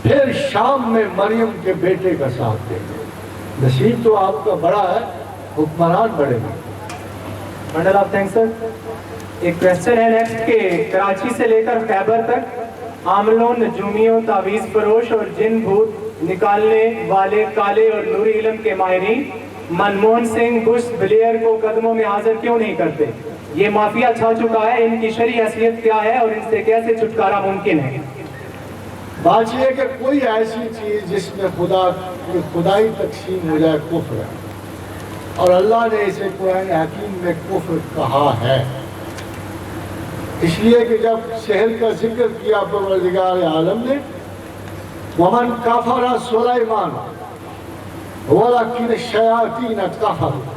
پھر شام میں مریم کے بیٹے کا ساتھ دیں گے۔ نصیب تو آپ کا بڑا ہے، حکمران بڑے گے۔ منڈل آف تھینکس سر۔ ایک کویسچن ہے نیکسٹ کہ کراچی سے لے کر خیبر تک عاملوں، نجومیوں، تعویذ فروش اور جن بھوت نکالنے والے کالے اور نوری علم کے ماہرین منموہن سنگھ، بش، بلیئر کو قدموں میں حاضر کیوں نہیں کرتے؟ یہ مافیا چھا چکا ہے، ان کی شرعی حیثیت کیا ہے اور ان سے کیسے چھٹکارا ممکن ہے؟ بات یہ ہے کہ کوئی ایسی چیز جس میں خدائی تقسیم ہو جائے کفر ہے، اور اللہ نے اسے قرآن حکیم میں کفر کہا ہے۔ اس لیے کہ جب سحر کا ذکر کیا پروردگار عالم نے، وَمَنْ كَفَرَ سُلَيْمَانَ وَلَكِنَ الشَّيَاطِينَ كَفَرُوا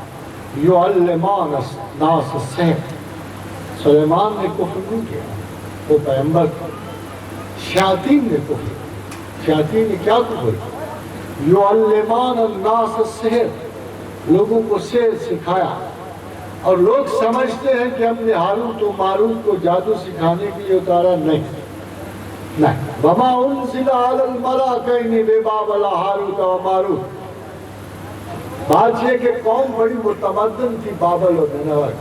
يُعَلِّمُونَ النَّاسَ السِّحْرَ، سلیمان نے کفر نہیں کیا، وہ پیغمبر تھا۔ شیاطین نے کفر، شیاطین نے کیا کفر کیا؟ یعلمون الناس السحر، لوگوں کو سحر سکھایا، اور لوگ سمجھتے ہیں کہ ہم نے ہاروت و ماروت کو جادو سکھانے کے لیے اتارا، نہیں۔ وما انزل علی الملائکین ببابل ہاروت و ماروت۔ بات یہ کہ قوم بڑی متمدن تھی بابل اور نینوے،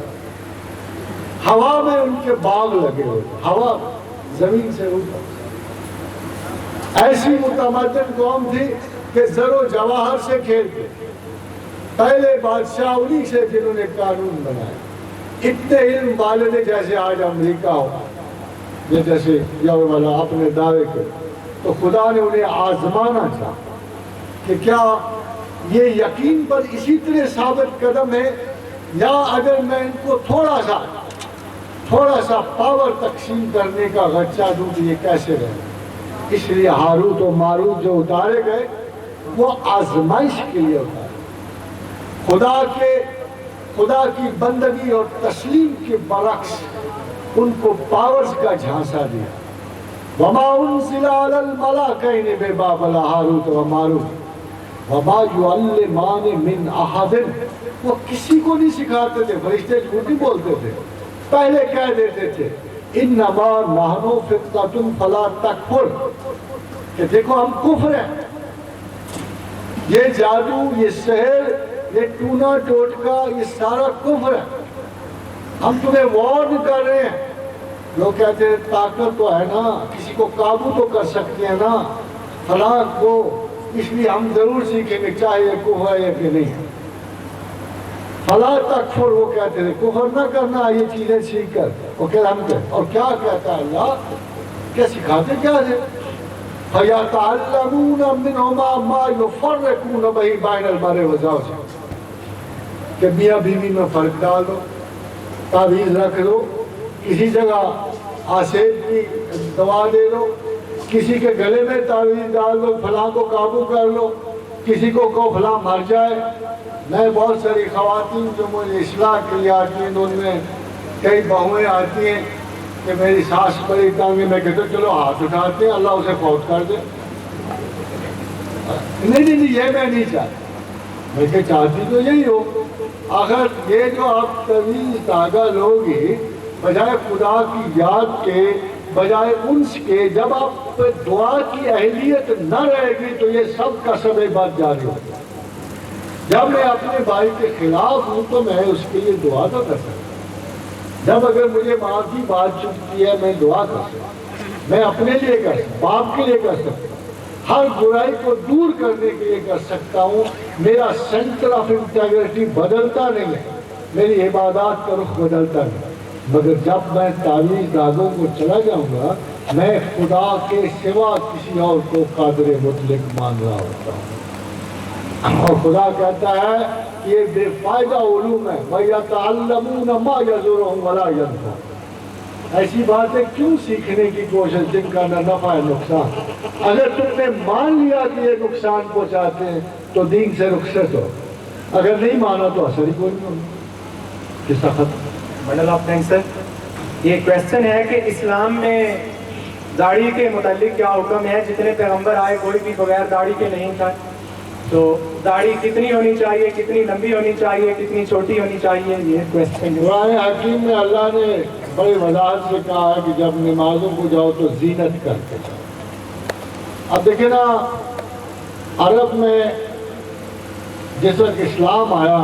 ہوا میں ان کے باغ لگے ہوئے، ہوا زمین سے اوپر، ایسی متمدن قوم تھی کہ زر و جواہر سے کھیلتے، پہلے بادشاہ انہی سے جنہوں نے قانون بنائے، اتنے علم والے تھے جیسے آج امریکہ ہو، جیسے یور والا اپنے دعوے کرے، تو خدا نے انہیں آزمانا چاہا کہ کیا یہ یقین پر اسی طرح ثابت قدم ہے، یا اگر میں ان کو تھوڑا سا پاور تقسیم کرنے کا غچہ دوں تو یہ کیسے رہے؟ اس لیے ہاروت و ماروت جو اتارے گئے وہ آزمائش کے لیے اتارے، خدا کی بندگی اور تسلیم کے برعکس ان کو پاورز کا جھانسا دیا۔ وما انزل علی الملائکین ببابل ہاروت و ماروت وما یعلمان من احد، وہ کسی کو نہیں سکھاتے تھے، فرشتے جھوٹ نہیں بولتے تھے، پہلے کہہ دیتے تھے انما نحن فتنۃ فلا تکفر، کہ دیکھو ہم کفر ہیں، یہ جادو، یہ سحر، یہ ٹونا ٹوٹکا، یہ سارا کفر ہے، ہم تمہیں وارن کر رہے ہیں۔ لوگ کہتے ہیں طاقت تو ہے نا، کسی کو قابو تو کر سکتے ہیں نا فلاں کو، اس لیے ہم ضرور سیکھیں گے چاہے یہ کفر ہے یا کہ نہیں۔ فلا تکفر، وہ کہتے ہیں کفر نہ کرنا یہ چیزیں سیکھ کر، وہ کہتے ہم کہتے، اور کیا کہتا ہے اللہ، کیا سکھاتے کیا ہے؟ فَيَتَعَلَّمُونَ مِنْهُمَا مَا يُفَرِّقُونَ بِهِ بَيْنَ الْمَرْءِ وَزَوْجِهِ، کہ میاں بیوی میں فرق ڈال دو، تعویذ رکھ دو، کسی جگہ آسیب کی دوا دے دو، کسی کے گلے میں تعویذ ڈال دو، فلاں کو قابو کر لو، کسی کو فلاں مر جائے۔ میں بہت ساری خواتین جو مجھے اصلاح کے لیے آتی ہیں، ان میں کئی بہویں آتی ہیں کہ میری ساس بڑی تنگ ہے، میں کہتا ہوں چلو ہاتھ اٹھاتے ہیں اللہ اسے فوت کر دے۔ نہیں یہ میں نہیں چاہتا، میں کہ چاہتی تو یہی ہو، اگر یہ جو آپ طویل دھاگا لوگ ہی بجائے خدا کی یاد کے، بجائے انس کے، جب آپ پہ دعا کی اہلیت نہ رہے گی تو یہ سب کا سب بات جاری ہوگا۔ جب میں اپنے بھائی کے خلاف ہوں تو میں اس کے لیے دعا تو کر سکتا ہوں، جب اگر مجھے ماں کی بات چکتی ہے میں دعا کر سکتا ہوں، میں اپنے لیے کر سکتا ہوں، باپ کے لیے کر سکتا ہوں، ہر برائی کو دور کرنے کے لیے کر سکتا ہوں۔ میرا سینٹر آف انٹیگریٹی بدلتا نہیں ہے، میری عبادات کا رخ بدلتا نہیں، مگر جب میں تعویذ داغوں کو چلا جاؤں گا میں خدا کے سوا کسی اور کو قادر مطلق مان رہا ہوتا ہوں، اور خدا کہتا ہے کہ یہ بے فائدہ علوم ہے، وَيَتَعَلَّمُونَ مَا يَضُرُّهُمْ وَلَا يَنفَعُهُمْ۔ ایسی باتیں کیوں سیکھنے کی کوشش جن کا نہ نفع ہے نقصان؟ اگر تم نے مان لیا کہ یہ نقصان پہنچاتے ہیں تو دین سے رخصت ہو، اگر نہیں مانا تو اثر ہی کوئی نہیں ہوگا، قصہ ختم۔ منڈل آف تھینکس سر۔ یہ کویسچن ہے کہ اسلام میں داڑھی کے متعلق کیا حکم ہے؟ جتنے پیغمبر آئے کوئی بھی بغیر داڑھی کے نہیں تھا۔ تو داڑھی کتنی ہونی چاہیے, کتنی لمبی ہونی چاہیے, کتنی چھوٹی ہونی چاہیے, یہ کوشچن ہے. قرآن حکیم میں اللہ نے بڑی وضاحت سے کہا ہے کہ جب نمازوں کو جاؤ تو زینت کر کے جاؤ. اب دیکھیں نا, عرب میں جس وقت اسلام آیا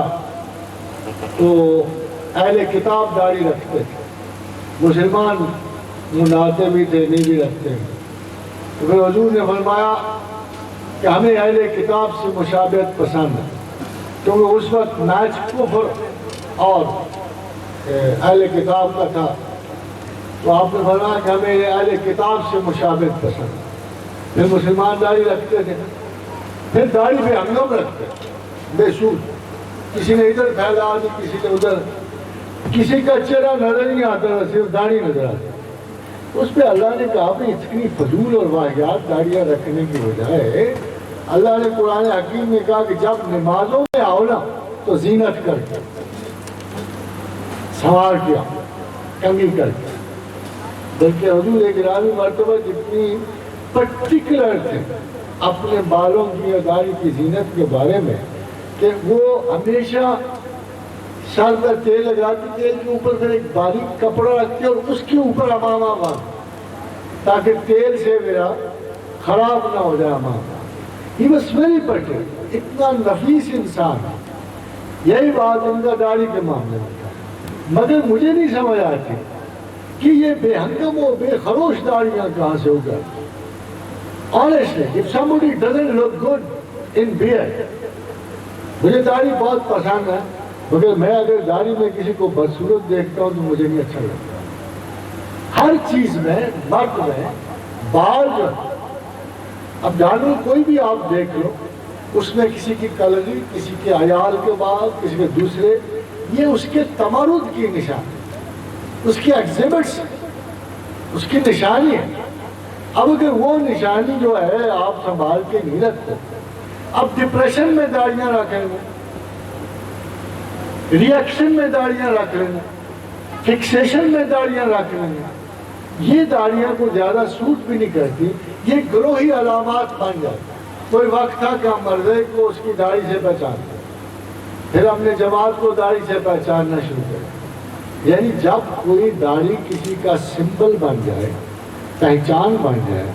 تو اہل کتاب داڑھی رکھتے تھے, مسلمان مناتے بھی تھے, نہیں بھی رکھتے ہیں. تو پھر حضور نے فرمایا کہ ہمیں اہل کتاب سے مشابہت پسند ہے, کیونکہ اس وقت میچ کفر اور اہل کتاب کا تھا. تو آپ نے فرمایا کہ ہمیں اہل کتاب سے مشابہت پسند ہے. پھر مسلمان داڑھی رکھتے تھے, پھر داڑھی پہ ہنگم رکھتے بے سود, کسی نے ادھر پھیلا دی, کسی نے ادھر, کسی کا چہرہ نظر نہیں آتا تھا, صرف داڑھی نظر آتی. اس پہ اللہ نے کہا کہ اتنی فضول اور واحد داڑیاں رکھنے کی بجائے اللہ نے قرآن حکیم میں کہا کہ جب نمازوں میں آؤ نا تو زینت کر کے, سنوار کیا, کنگھی کر کے. بلکہ حضور گرامی مرتبہ جتنی پرٹیکولر تھے اپنے بالوں کی یا داڑھی کی زینت کے بارے میں کہ وہ ہمیشہ سر پر تیل لگاتی, تیل کے اوپر پھر ایک باریک کپڑا رکھتے اور اس کے اوپر امامہ باندھ تاکہ تیل سے میرا خراب نہ ہو جائے امامہ. He was very particular, اتنا نفیس انسان. یہی بات ان کا داڑھی کے معاملے میں تھا. مگر مجھے نہیں سمجھ آتی کہ یہ بے ہنگم و بے خروش داڑیاں کہاں سے ہو گئی. Honestly, if somebody doesn't look good in beard, مجھے داڑھی بہت پسند ہے, مگر میں اگر داڑھی میں کسی کو بدصورت دیکھتا ہوں تو مجھے نہیں اچھا لگتا. ہر چیز میں, مرد میں بال جو, اب جانور کوئی بھی آپ دیکھ لو, اس میں کسی کی کلری, کسی کے عیال کے بال, کسی کے دوسرے, یہ اس کے تمرد کی نشانی, اس کی ایگزیبٹس, اس کی نشانی ہے. اب اگر وہ نشانی جو ہے آپ سنبھال کے نہیں رکھتے, اب ڈپریشن میں داڑیاں رکھیں گے, ریئیکشن میں داڑیاں رکھ لیں گے, فکسیشن میں داڑیاں رکھ لیں گے, یہ داڑیاں کو زیادہ سوٹ بھی نہیں کرتی, یہ گروہی علامات بن جاتی. کوئی وقت تھا کہ ہم مرضے کو اس کی داڑھی سے پہچانتے, پھر ہم نے جماعت کو داڑھی سے پہچاننا شروع کیا. یعنی جب کوئی داڑھی کسی کا سمبل بن جائے, پہچان بن جائے,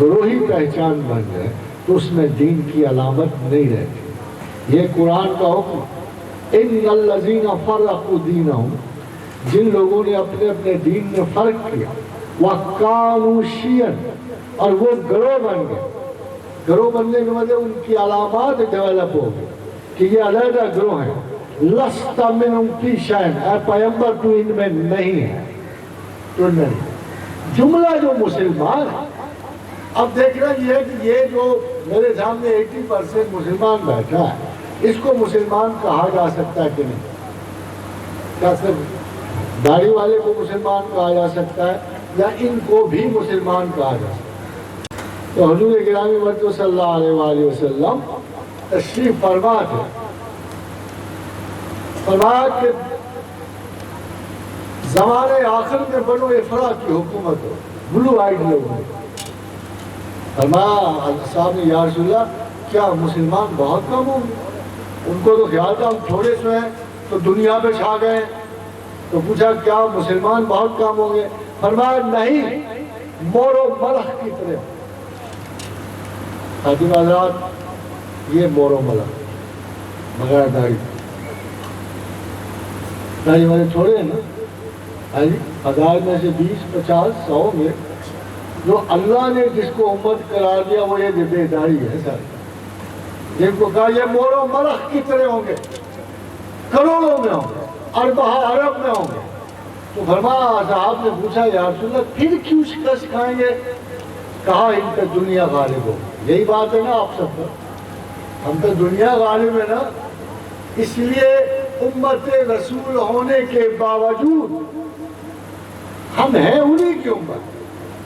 گروہی پہچان بن جائے, تو اس میں دین کی علامت نہیں رہتی. یہ قرآن کا حکم, ان الذین فرقوا دینہم, جن لوگوں نے اپنے اپنے دین میں فرق کیا, وَكَانُوا شِيَعًا, اور وہ گروہ بن گئے. گروہ بننے کے مطلب ان کی علامات ڈیولپ ہو گئی کہ یہ علیحدہ گروہ ہیں. لَسْتَ مِنْهُمْ فِي شَيْءٍ, اے پیغمبر تو ان میں نہیں ہے, تو نہیں. جملہ جو مسلمان ہے, اب دیکھنا یہ ہے کہ یہ جو میرے سامنے 80% مسلمان بیٹھا ہے, اس کو مسلمان کہا جا سکتا ہے کہ نہیں؟ کیا صرف داڑھی والے کو مسلمان کہا جا سکتا ہے یا ان کو بھی مسلمان کہا جا سکتا ہے؟ تو حضور گرامی مرتبہ صلی اللہ علیہ وآلہ وسلم تشریف فرما تھے, فرمایا کہ زمانے آخر میں بنو افرا کی حکومت ہو, بلو آئیڈ لوگ ہیں. فرمایا صاحب نے, یا رسول اللہ کیا مسلمان بہت کم ہوں گے؟ ان کو تو خیال تھا ہم تھوڑے سے ہیں تو دنیا پہ چھا گئے. تو پوچھا کیا مسلمان بہت کم ہوں گے؟ فرمایا نہیں, مور و ملخ کی طرح. خاتم حضرات, یہ مور و ملخ بغیر داڑھی, داڑھی والے تھوڑے ہیں نا, 1000 میں سے 20, 50, 100 میں جو اللہ نے جس کو امت قرار دیا وہ یہ بے داڑھی ہے سر, جن کو کہا یہ مور و ملخ کی طرح ہوں گے, کروڑوں میں ہوں گے, اربہ ارب میں ہوں گے. تو فرمایا, صاحب نے پوچھا یا رسول اللہ پھر کیوں شکست کھائیں گے؟ کہا ان پہ دنیا غالب ہو. یہی بات ہے نا آپ سب پر, ہم پہ دنیا غالب ہے نا, اس لیے امت رسول ہونے کے باوجود ہم ہیں انہی کی امت.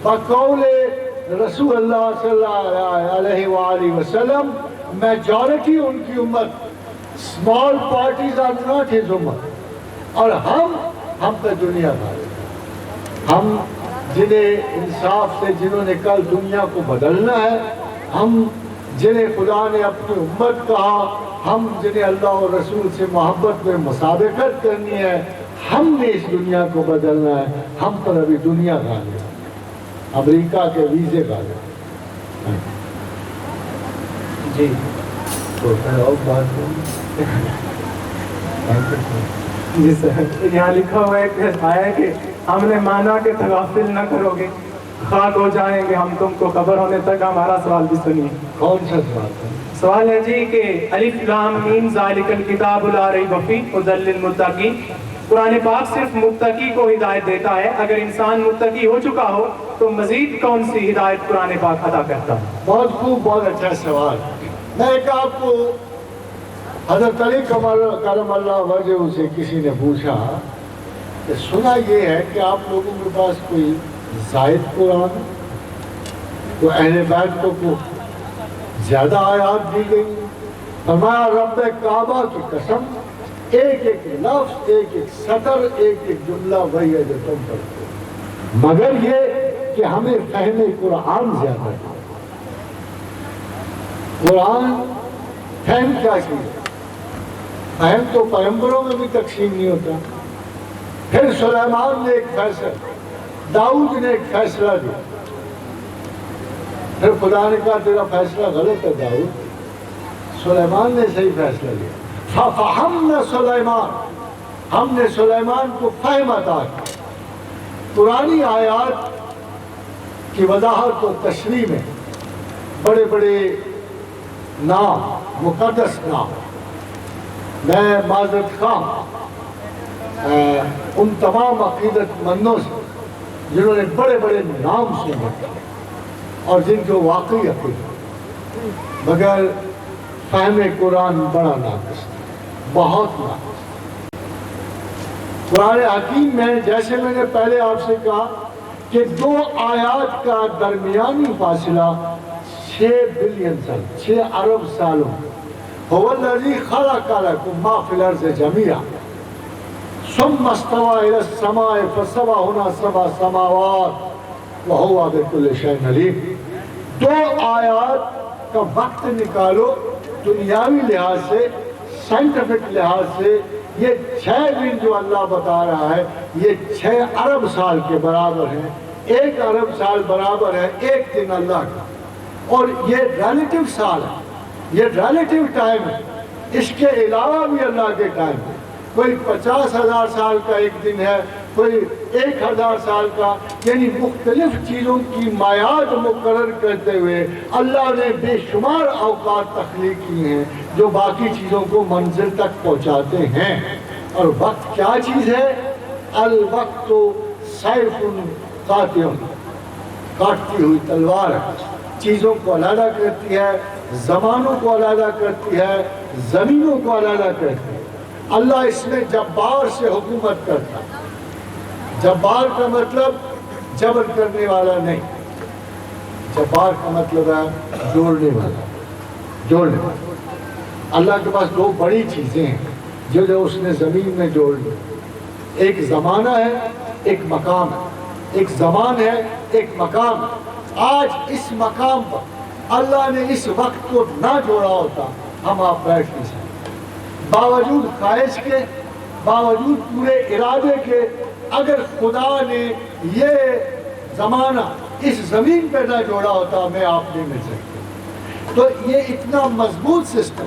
بقول رسول اللہ صلی اللہ علیہ وآلہ وسلم, میجورٹی ان کی امت, small parties are not his امت. اور ہم پہ دنیا غالب, ہم جنہیں انصاف سے, جنہوں نے کل دنیا کو بدلنا ہے, ہم جنہیں خدا نے اپنی امت کہا، ہم جنہیں اللہ اور رسول سے محبت میں مسابقت کرنی ہے، ہم نے اس دنیا کو بدلنا ہے، ہم پر ابھی دنیا غالب ہے، امریکہ کے ویزے غالب ہیں۔ جی اور بات جی سر، یہاں لکھا ہوا ہے کہ آیا ہے کہ ہم نے مانا کہ تغافل نہ کرو گے، خاک ہو جائیں گے ہم تم کو خبر ہونے تک۔ ہمارا سوال بھی سنیے۔ کون سا بات ہے؟ سوال ہے جی کہ الف لام میم ذالک الکتاب لا ریب فیہ ھدی للمتقین، قرآن پاک صرف متقی کو ہدایت دیتا ہے، اگر انسان متقی ہو چکا ہو تو مزید کون سی ہدایت قرآن پاک عطا کرتا ہے؟ بہت خوب، بہت اچھا سوال۔ میں ایک آپ کو حضرت علی کرم اللہ وجہ سے کسی نے پوچھا کہ سنا یہ ہے کہ آپ لوگوں کے پاس کوئی زائد قرآن ہے، تو اہل بیت کو زیادہ آیات دی گئی؟ فرمایا رب کعبہ کی قسم، ایک ایک لفظ، ایک ایک سطر، ایک ایک جملہ وہی ہے جو تم پڑھتے ہو، مگر یہ کہ ہمیں فہم قرآن زیادہ ہے۔ قرآن فہم کیا چیز ہے؟ فہم تو پیغمبروں میں بھی تقسیم نہیں ہوتا۔ پھر سلیمان نے ایک فیصلہ، داؤد نے ایک فیصلہ دیا، پھر خدا نے کہا تیرا فیصلہ غلط ہے داؤد، سلیمان نے صحیح فیصلہ لیا۔ فَفَحَمْنَا سلیمان، ہم نے سلیمان کو فہم عطا کی۔ پرانی آیات کی وضاحت و تشریح میں بڑے بڑے نام، مقدس نام، میں معذرت خواہ ان تمام عقیدت مندوں سے جنہوں نے بڑے بڑے نام سنے اور جن کو واقعی عقیدت، مگر فہم قرآن بڑا ناقص، بہت ناقص۔ قرآن حکیم میں جیسے میں نے پہلے آپ سے کہا کہ 2 آیات کا درمیانی فاصلہ 6 بلین سال، 6 ارب سالوں۔ هو الذی خلق لکم ما فی الارض جمیعا ثم استوى الى السماء فسواهن 7 سماوات وهو بكل شیء علیم۔ 2 آیات کا وقت نکالو، دنیاوی لحاظ سے، سائنٹیفک لحاظ سے، یہ 6 دن جو اللہ بتا رہا ہے یہ 6 ارب سال کے برابر ہیں۔ 1 ارب سال برابر ہے 1 دن اللہ کا، اور یہ ریلیٹیو سال ہے، یہ ریلیٹیو ٹائم ہے۔ اس کے علاوہ بھی اللہ کے ٹائم ہے، کوئی 50,000 سال کا ایک دن ہے، کوئی 1,000 سال کا، یعنی مختلف چیزوں کی میعاد مقرر کرتے ہوئے اللہ نے بے شمار اوقات تخلیق کی ہیں جو باقی چیزوں کو منزل تک پہنچاتے ہیں۔ اور وقت کیا چیز ہے؟ الوقت سیف قاطع، کاٹتی ہوئی تلوار ہے، چیزوں کو علیحدہ کرتی ہے، زمانوں کو علیحدہ کرتی ہے، زمینوں کو علیحدہ کرتی ہے۔ اللہ اس میں جبار سے حکومت کرتا ہے۔ جبار کا مطلب جبر کرنے والا نہیں، جبار کا مطلب ہے جوڑنے والا، جوڑنے والا۔ اللہ کے پاس 2 بڑی چیزیں ہیں جو اس نے زمین میں جوڑ لی، ایک زمانہ ہے، ایک مقام ہے، ایک زمان ہے، ایک مقام ہے۔ آج اس مقام پر اللہ نے اس وقت کو نہ جوڑا ہوتا ہم آپ بیٹھ نہیں سکتے، باوجود خواہش کے، باوجود پورے ارادے کے، اگر خدا نے یہ زمانہ اس زمین پہ نہ جوڑا ہوتا میں آپ نہیں مل سکتے۔ تو یہ اتنا مضبوط سسٹم،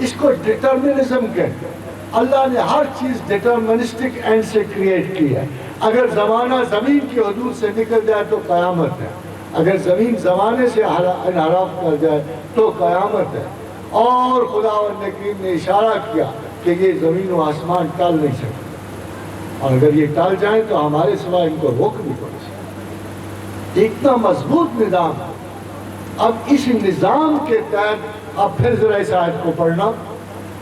اس کو ڈٹرمنزم کہتے ہیں۔ اللہ نے ہر چیز ڈٹرمنسٹک اینڈ سے کریٹ کی ہے۔ اگر زمانہ زمین کی حدود سے نکل جائے تو قیامت ہے، اگر زمین زمانے سے انحراف کر جائے تو قیامت ہے۔ اور خدا و کریم نے اشارہ کیا کہ یہ زمین و آسمان ٹل نہیں سکتے، اور اگر یہ ٹل جائیں تو ہمارے سوا ان کو روک نہیں پڑ سکتا۔ اتنا مضبوط نظام ہے۔ اب اس نظام کے تحت اب پھر ذرا اس آیت کو پڑھنا،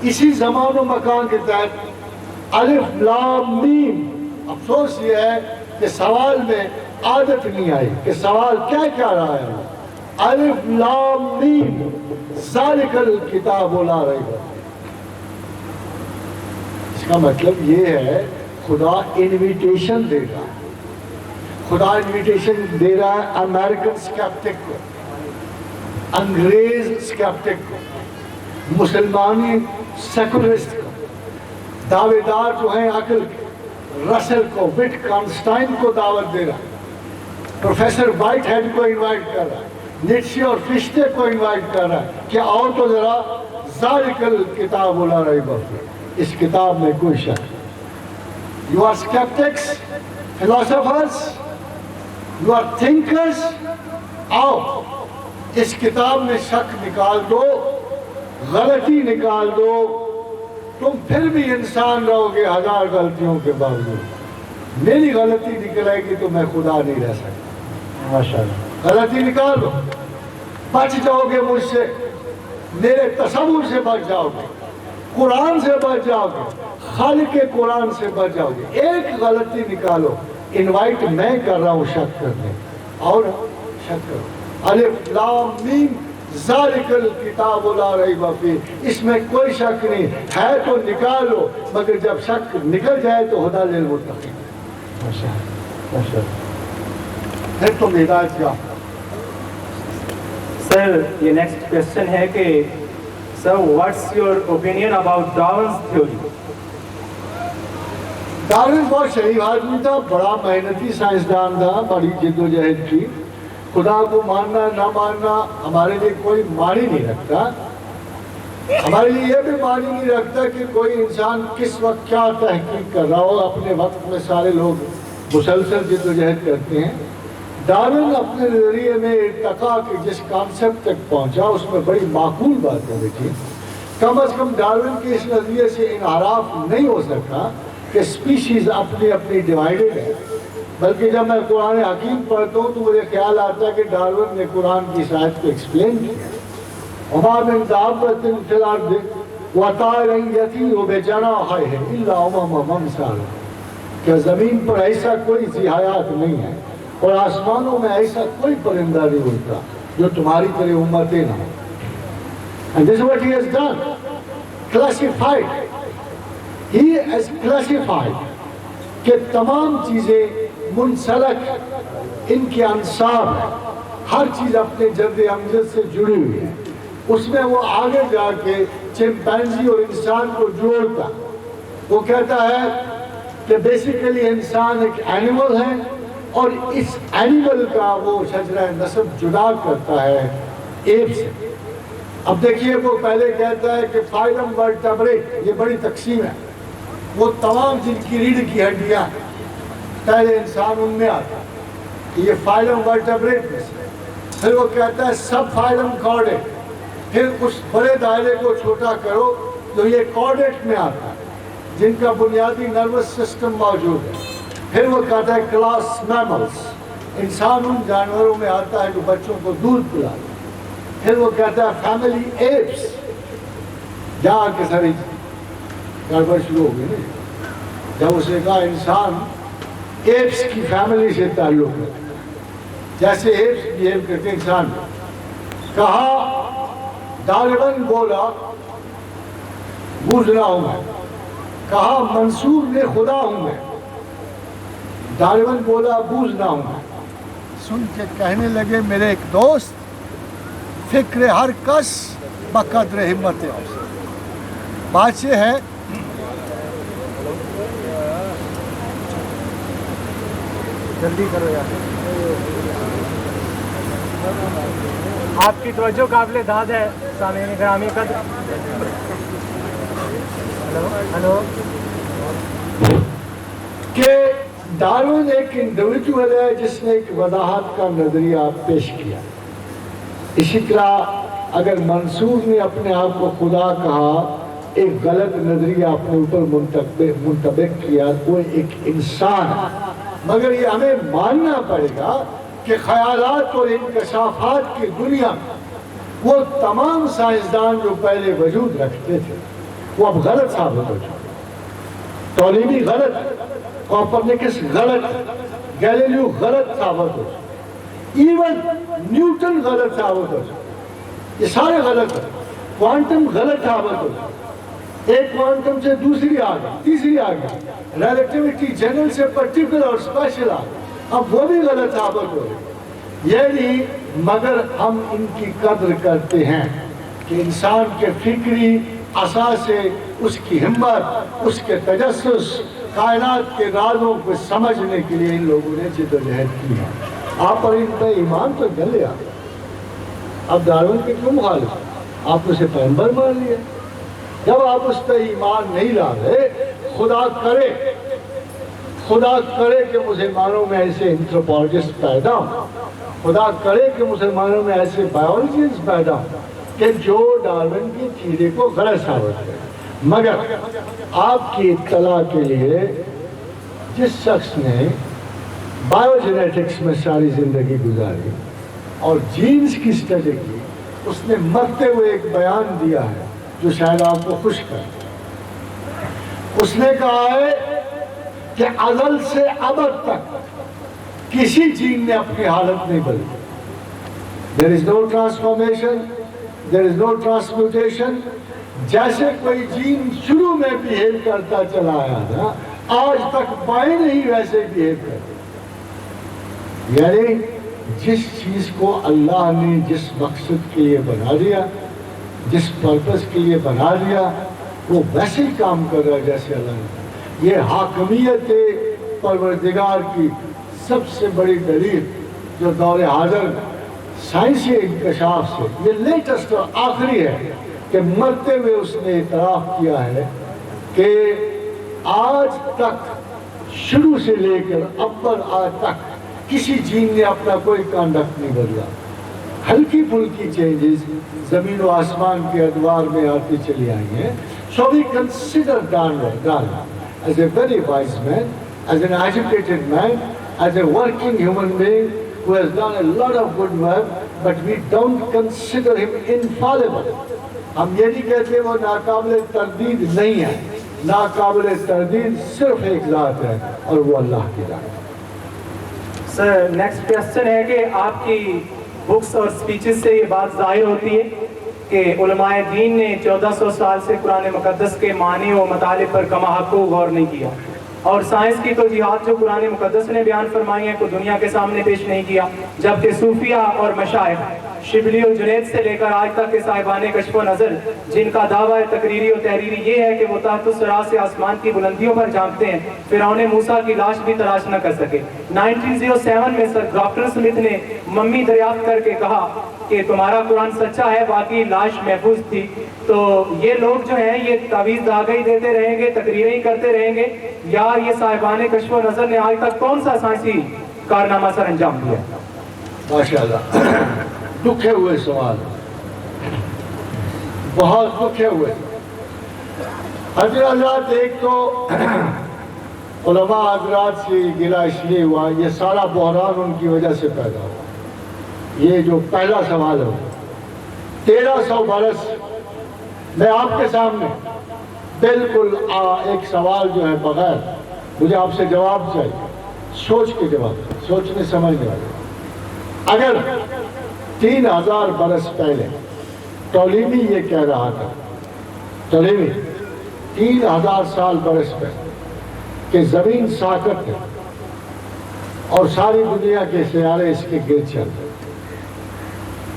اسی زمان و مکان کے تحت الف لام میم۔ افسوس یہ ہے کہ سوال میں عادت نہیں آئی کہ سوال کیا رہا ہے۔ الف لام میم ذالک الکتاب لا ریب فیہ، اس کا مطلب یہ ہے خدا انویٹیشن دے رہا ہے، خدا انویٹیشن دے رہا ہے امریکن اسکیپٹک کو، انگریز اسکیپٹک کو، مسلمانی سیکولرسٹ کو، دعوے دار جو ہیں عقل کے، رسل کو، وٹ کانسٹائن کو دعوت دے رہا ہے، پروفیسر وائٹ ہیڈ کو انوائٹ کر رہا ہے، نیٹشے اور فشتے کو انوائٹ کر رہا ہے کہ آؤ تو ذرا ذالک الکتاب لا ریب فیہ، اس کتاب میں کوئی شک نہیں۔ You are skeptics, philosophers, you are thinkers, آؤ اس کتاب میں شک نکال دو، غلطی نکال دو، تم پھر بھی انسان رہو گے ہزار غلطیوں کے باوجود، میری غلطی نکلے گی تو میں خدا نہیں رہ سکتا۔ ماشاءاللہ، غلطی نکال دو، بچ جاؤ گے مجھ سے، میرے تصور سے بچ جاؤ گے، قرآن سے بچ جاؤ گے، خالق قرآن سے بچ جاؤ گے۔ ایک غلطی نکالو، انوائٹ میں کر رہا ہوں شک کرنے، اور شک کرو، الف لام میم ذالک الکتاب لا ریب فیہ، اس میں کوئی شک نہیں ہے تو نکالو، مگر جب شک نکل جائے تو ہدی للمتقین، پھر تم ہدایت کا۔ سر یہ نیکسٹ کوشچن ہے کہ sir what's your opinion about Darwin's theory? Darwin بہت شریف آدمی تھا، بڑا محنتی سائنسدان تھا، بڑی جد و جہد کی، خدا کو ماننا نہ ماننا ہمارے لیے کوئی معنی نہیں رکھتا، ہمارے لیے یہ بھی معنی نہیں رکھتا کہ کوئی انسان کس وقت کیا تحقیق کر رہا ہو، اپنے وقت میں سارے لوگ مسلسل جد و جہد کرتے ہیں۔ ڈارون اپنے نظریے میں ارتقا کے جس کانسیپٹ تک پہنچا اس میں بڑی معقول باتیں دیکھی، کم از کم ڈارون کے اس نظریے سے انحراف نہیں ہو سکا کہ سپیشیز اپنی اپنی ڈیوائیڈڈ ہے، بلکہ جب میں قرآن حکیم پڑھتا ہوں تو مجھے خیال آتا ہے کہ ڈارون نے قرآن کی اس آیت کو ایکسپلین کیا، وَمَا مِن دَابَّةٍ فِي الْأَرْضِ وَطَائِرٍ يَطِيرُ بِجَنَاحَيْهِ إِلَّا أُمَمٌ أَمْثَالُكُمْ، کہ زمین پر ایسا کوئی ذی حیات نہیں ہے اور آسمانوں میں ایسا کوئی پرندہ نہیں اڑتا جو تمہاری طرح امتیں نہ ہوں۔ And this is what he has done, classified. He has classified کہ تمام چیزیں منسلک، ان کے انصاب ہیں، ہر چیز اپنے جد امجد سے جڑی ہوئی ہے، اس میں وہ آگے جا کے چمپینزی اور انسان کو جوڑتا، وہ کہتا ہے کہ بیسیکلی انسان ایک اینیمل ہے اور اس اینیمل کا وہ شجرہ نسب جدا کرتا ہے ایپ سے۔ اب دیکھیے وہ پہلے کہتا ہے کہ فائلم ورٹیبریٹ، یہ بڑی تقسیم ہے، وہ تمام جن کی ریڑھ کی ہڈیاں پہلے انسان ان میں آتا ہے، یہ فائلم ورٹیبریٹ میں سے، پھر وہ کہتا ہے سب فائلم کارڈیٹ، پھر اس بڑے دائرے کو چھوٹا کرو جو یہ کارڈیٹ میں آتا ہے جن کا بنیادی نروس سسٹم موجود ہے، پھر وہ کہتا ہے کلاس میملز، انسان ان جانوروں میں آتا ہے جو بچوں کو دودھ پلاتے ہیں، پھر وہ کہتا ہے فیملی ایپس، جہاں کے ساری گڑبڑ شروع ہو گئی نہیں، جب اس نے کہا انسان ایپس کی فیملی سے تعلق ہے، جیسے ایپس بیہیو کرتے ہیں انسان میں، کہا ڈارون بولا بوجھنا ہوں میں، کہا منصور نے خدا ہوں میں، ڈارون بولا بوجھنا ہوں میں، سن کے کہنے لگے میرے ایک دوست فکر ہر کس بقدر ہمت اوست، بات یہ ہے جلدی کرو یار، آپ کی توجہ قابل داد ہے سامعین گرامی قدر۔ ہلو کہ ڈارون ایک انڈیویجول ہے جس نے ایک وضاحت کا نظریہ پیش کیا، اسی طرح اگر منصور نے اپنے آپ کو خدا کہا، ایک غلط نظریہ اپنے اوپر منطبق کیا، وہ ایک انسان ہے، مگر یہ ہمیں ماننا پڑے گا کہ خیالات اور انکشافات کی دنیا میں وہ تمام سائنسدان جو پہلے وجود رکھتے تھے وہ اب غلط ثابت ہو چکے، تولیمی غلط، کوپرنیکس غلط، گیلیلیو غلط ثابت ہو چکے، ایون نیوٹن غلط ثابت ہو چکے، یہ سارے غلط ہیں، کوانٹم غلط ثابت ہو چکے، ایک کوانٹم سے دوسری آ گئی، تیسری آ گئی، ریلیٹیوٹی جنرل سے پرٹیکولر اور اسپیشل آ گئی، اب وہ بھی غلط ثابت ہو رہی، یعنی مگر ہم ان کی قدر کرتے ہیں کہ انسان کے فکری اساس سے اس کی ہمت، اس کے تجسس، کائنات کے رازوں کو سمجھنے کے لیے ان لوگوں نے جدوجہد کی ہے۔ آپ پر ان پہ ایمان تو نہ لیا، اب ڈارون کے کیوں مخالف؟ آپ اسے پیغمبر مان لیا۔ جب آپ اس پہ ایمان نہیں لا رہے، خدا کرے کہ مسلمانوں میں ایسے اینتھروپولوجسٹ پیدا ہوں، خدا کرے کہ مسلمانوں میں ایسے بایولوجسٹ پیدا ہوں کہ جو ڈارون کی تھیوری کو غلط ثابت کرے۔ مگر آپ کی اطلاع کے لیے، جس شخص نے بایو جینیٹکس میں ساری زندگی گزاری اور جینز کی اسٹڈی کی، اس نے مرتے ہوئے ایک بیان دیا ہے جو شاید آپ کو خوش کرے۔ اس نے کہا ہے کہ ازل سے ابد تک کسی جین نے اپنی حالت نہیں بدلی۔ There is no transformation, there is no transmutation۔ جیسے کوئی جین شروع میں بیہیو کرتا چلا آیا تھا، آج تک بائیں نہیں ویسے بیہیو کرتا۔ یعنی جس چیز کو اللہ نے جس مقصد کے لیے بنا دیا، جس پرپس کے لیے بنا دیا، وہ ویسے ہی کام کر رہا ہے جیسے اللہ نے۔ یہ حاکمیت پروردگار کی سب سے بڑی دلیل جو دور حاضر سائنسی انکشاف سے یہ لیٹسٹ اور آخری ہے کہ مرتے ہوئے اس نے اعتراف کیا ہے کہ آج تک شروع سے لے کر اول آج تک کسی جین نے اپنا کوئی کانڈکٹ نہیں بدلا۔ ہلکی پھلکی چینجز زمین و آسمان کے ادوار میں آتی چلی آئی ہیں۔ So we consider Darwin as a very wise man, as an educated man, as a working human being who has done a lot of good work, but we don't consider him infallible۔ ہم یہ نہیں کہتے وہ ناقابل تردید نہیں ہے، ناقابل تردید صرف ایک ذات ہے اور وہ اللہ کی ذات ہے۔ سر نیکسٹ کویسچن ہے کہ آپ کی بکس اور سپیچز سے یہ بات ظاہر ہوتی ہے کہ علماء دین نے 1400 سال سے قرآن مقدس کے معنی و مطالب پر کما حق غور نہیں کیا، اور سائنس کی توجیہات جو قرآن مقدس نے بیان فرمائی ہیں کو دنیا کے سامنے پیش نہیں کیا، جبکہ صوفیہ اور مشائخ شبلی و جنید سے لے کر آج تک کے صاحبان کشف و نظر جن کا دعویٰ تقریری و تحریری یہ ہے کہ وہ تحت الثری سے آسمان کی بلندیوں پر جھانکتے ہیں، فرعون موسیٰ کی لاش بھی تلاش نہ کر سکے۔ 1907 میں سر ڈاکٹر سمتھ نے ممی دریافت کر کے کہا کہ تمہارا قرآن سچا ہے، باقی لاش محفوظ تھی۔ تو یہ لوگ جو ہیں یہ تعویذ داغے ہی دیتے رہیں گے، تقریریں ہی کرتے رہیں گے، یا یہ صاحبان کشف و نظر نے آج تک کون سا سائنسی کارنامہ سر انجام دیا؟ ماشاءاللہ، دکھے ہوئے سوال، بہت دکھے ہوئے۔ حضرات ایک تو علماء حضرات سے گلہ اس لیے ہوا، یہ سارا بحران ان کی وجہ سے پیدا ہوا۔ یہ جو پہلا سوال ہے 1300 برس میں آپ کے سامنے بالکل ایک سوال جو ہے بغیر مجھے آپ سے جواب چاہیے، سوچ کے جواب، سوچنے سمجھنے والے۔ اگر 3000 برس پہلے ٹولیمی یہ کہہ رہا تھا، ٹولیمی 3000 سال برس پہلے کہ زمین ساکت ہے اور ساری دنیا کے سیارے اس کے گرد چلتے ہیں،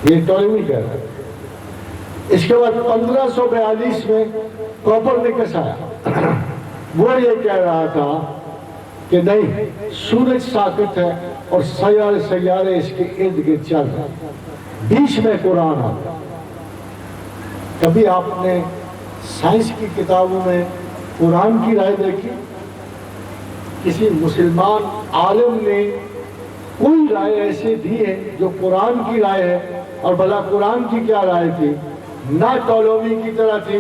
یہ ٹولیمی کہہ رہا ہے۔ اس کے بعد 1542 میں کوپرنیکس آیا، وہ یہ کہہ رہا تھا کہ نہیں، سورج ساکت ہے اور سیارے اس کے ارد گرد چل رہے ہیں۔ بیچ میں قرآن آتا۔ کبھی آپ نے سائنس کی کتابوں میں قرآن کی رائے دیکھی؟ کسی مسلمان عالم نے کوئی رائے ایسے دی ہے جو قرآن کی رائے ہے؟ اور بھلا قرآن کی کیا رائے تھی؟ نہ ٹولومی کی طرح تھی،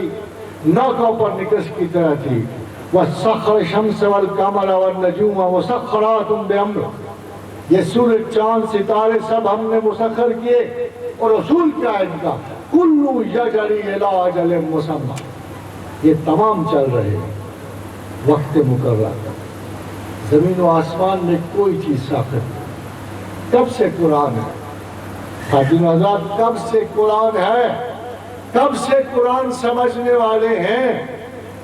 نہ کوپرنیکس کی طرح تھی۔ وَسَخَّرَ الشَّمْسَ وَالْقَمَرَ وَالنُّجُومَ مُسَخَّرَاتٌ بِأَمْرِهِ، یہ سورج چاند ستارے سب ہم نے مسخر کیے، اور اصول کیا ہے ان کا؟ کُلُّ یَجْرِی إِلَىٰ أَجَلٍ مُّسَمًّى، یہ تمام چل رہے ہیں وقت مقررہ۔ زمین و آسمان میں کوئی چیز ساکت نہیں۔ کب سے قرآن ہے؟ خاتون آزاد، کب سے قرآن ہے؟ کب سے قرآن سمجھنے والے ہیں؟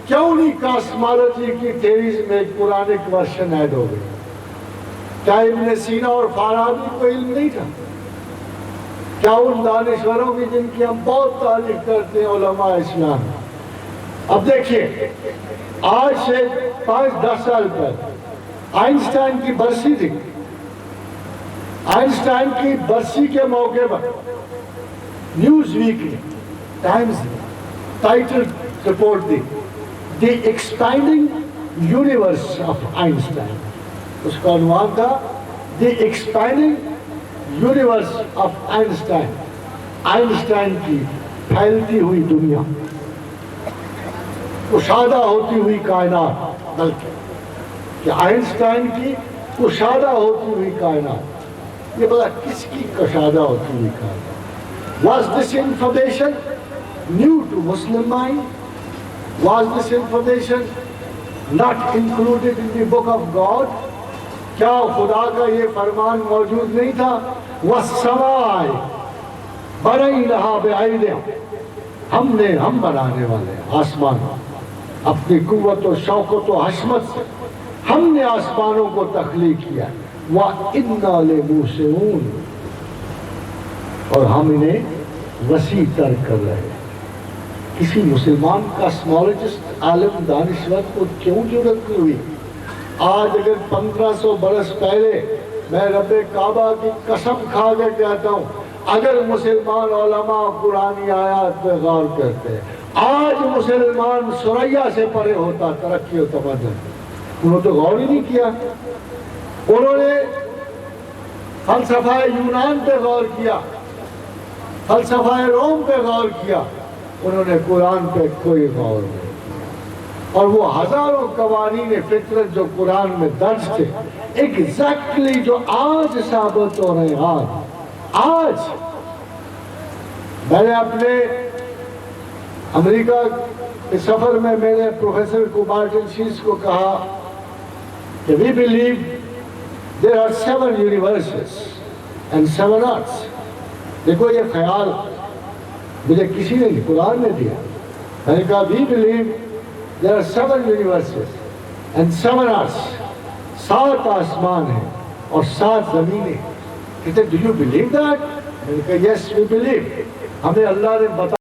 کیوں نہیں کاسمالوجی کی تھیریز میں قرآنک ورشن ایڈ ہو گئی؟ کیا ابن سینا اور فارابی کو علم نہیں تھا؟ کیا ان دانشوروں کی جن کی ہم بہت تعریف کرتے ہیں علماء اسلام. اب دیکھیے آج سے 5-10 سال پہلے آئنسٹائن کی برسی تھی. آئنسٹائن کی برسی کے موقع پر news weekly Times title report the the expanding universe of Einstein. اس کا عنوان تھا the expanding universe of Einstein. Einstein کی پھیلتی ہوئی دنیا، کشادہ ہوتی ہوئی کائنات، بلکہ کہ آئنسٹائن کی کشادہ ہوتی ہوئی کائنات. یہ بڑا کس کی کشادہ ہوتی ہوئی کائنات؟ Was this information new to Muslim mind? Was this information not included in the book of God? کیا خدا کا یہ فرمان موجود نہیں تھا؟ وَالسَّمَاءِ بَنَيْنَهَا بِأَيْدِنَا، ہم بنانے والے آسمان اپنی قوت و شوکت و حشمت سے ہم نے آسمانوں کو تخلیق کیا. وَإِنَّا لَمُوسِعُونَ، اور ہم انہیں وسیع تر کر رہے ہیں. کسی مسلمان کاسمولوجسٹ عالم دانشور کو کیوں ضرورت ہوئی؟ آج اگر 1500 برس پہلے میں رب کعبہ کی قسم کھا کے کہتا ہوں، اگر مسلمان علماء قرآنی آیات پہ غور کرتے، آج مسلمان سریا سے پرے ہوتا ترقی و تمدن. انہوں نے تو غور ہی نہیں کیا. انہوں نے فلسفہ یونان پہ غور کیا، فلسفہ روم پہ غور کیا، انہوں نے قرآن پہ کوئی غور نہیں. اور وہ ہزاروں قوانین فطرت جو قرآن میں درج تھے ایگزیکٹلی جو آج ثابت ہو رہے ہیں. آج میں نے اپنے امریکہ کے سفر میں میرے پروفیسر کو مارٹن شیس کو کہا کہ we believe there are 7 universes and 7 earths. دیکھو یہ خیال مجھے کسی نے قرآن نے دیا. میں نے کہا we believe there are 7 universes and 7 earths. 7 آسمان ہیں اور 7 زمینیں. کہتے do you believe that؟ میں نے کہا yes we believe. ہمیں اللہ نے بتا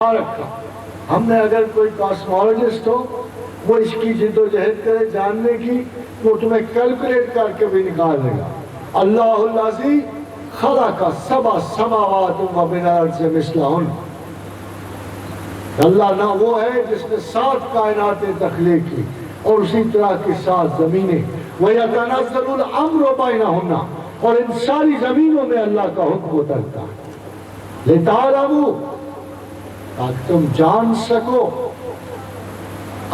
رکھا. ہم نے اگر کوئی کاسمولوجسٹ ہو وہ اس کی جد و جہد کرے جاننے کی، وہ تمہیں کیلکولیٹ کر کے بھی نکال دے گا. اللہ الذی خلق 7 سماوات و من الارض مثلہن. اللہ نہ وہ ہے جس نے 7 کائناتیں تخلیق کی اور اسی طرح کی 7 زمینیں. وَيَتَنَزَّلُ الْأَمْرُ بَيْنَهُنَّ، اور ان ساری زمینوں میں اللہ کا حکم اترتا ہے. لِتَعْلَمُوا، تاکہ تم جان سکو،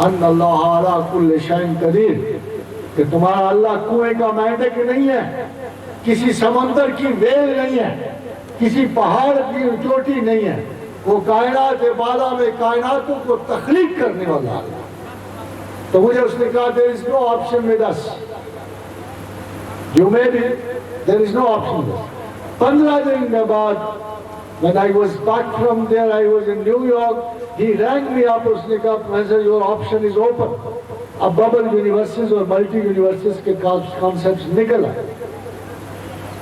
ان اللہ علی کل شیء قدیر، کہ تمہارا اللہ کنویں کا مینڈک نہیں ہے، کسی سمندر کی ویل نہیں ہے، کسی پہاڑ کی چوٹی نہیں ہے. وہ کائنات بالا میں کائناتوں کو تخلیق کرنے والا اللہ. تو مجھے اس نے کہا there is no option with us. You may be, there is no option with us. 15 دن کے بعد when I was back from there, I was in New York, he rang me up. اس نے کہا Professor, your option is open. اب ببل یونیورسز اور ملٹی یونیورسز کے کانسیپٹس نکل آئے.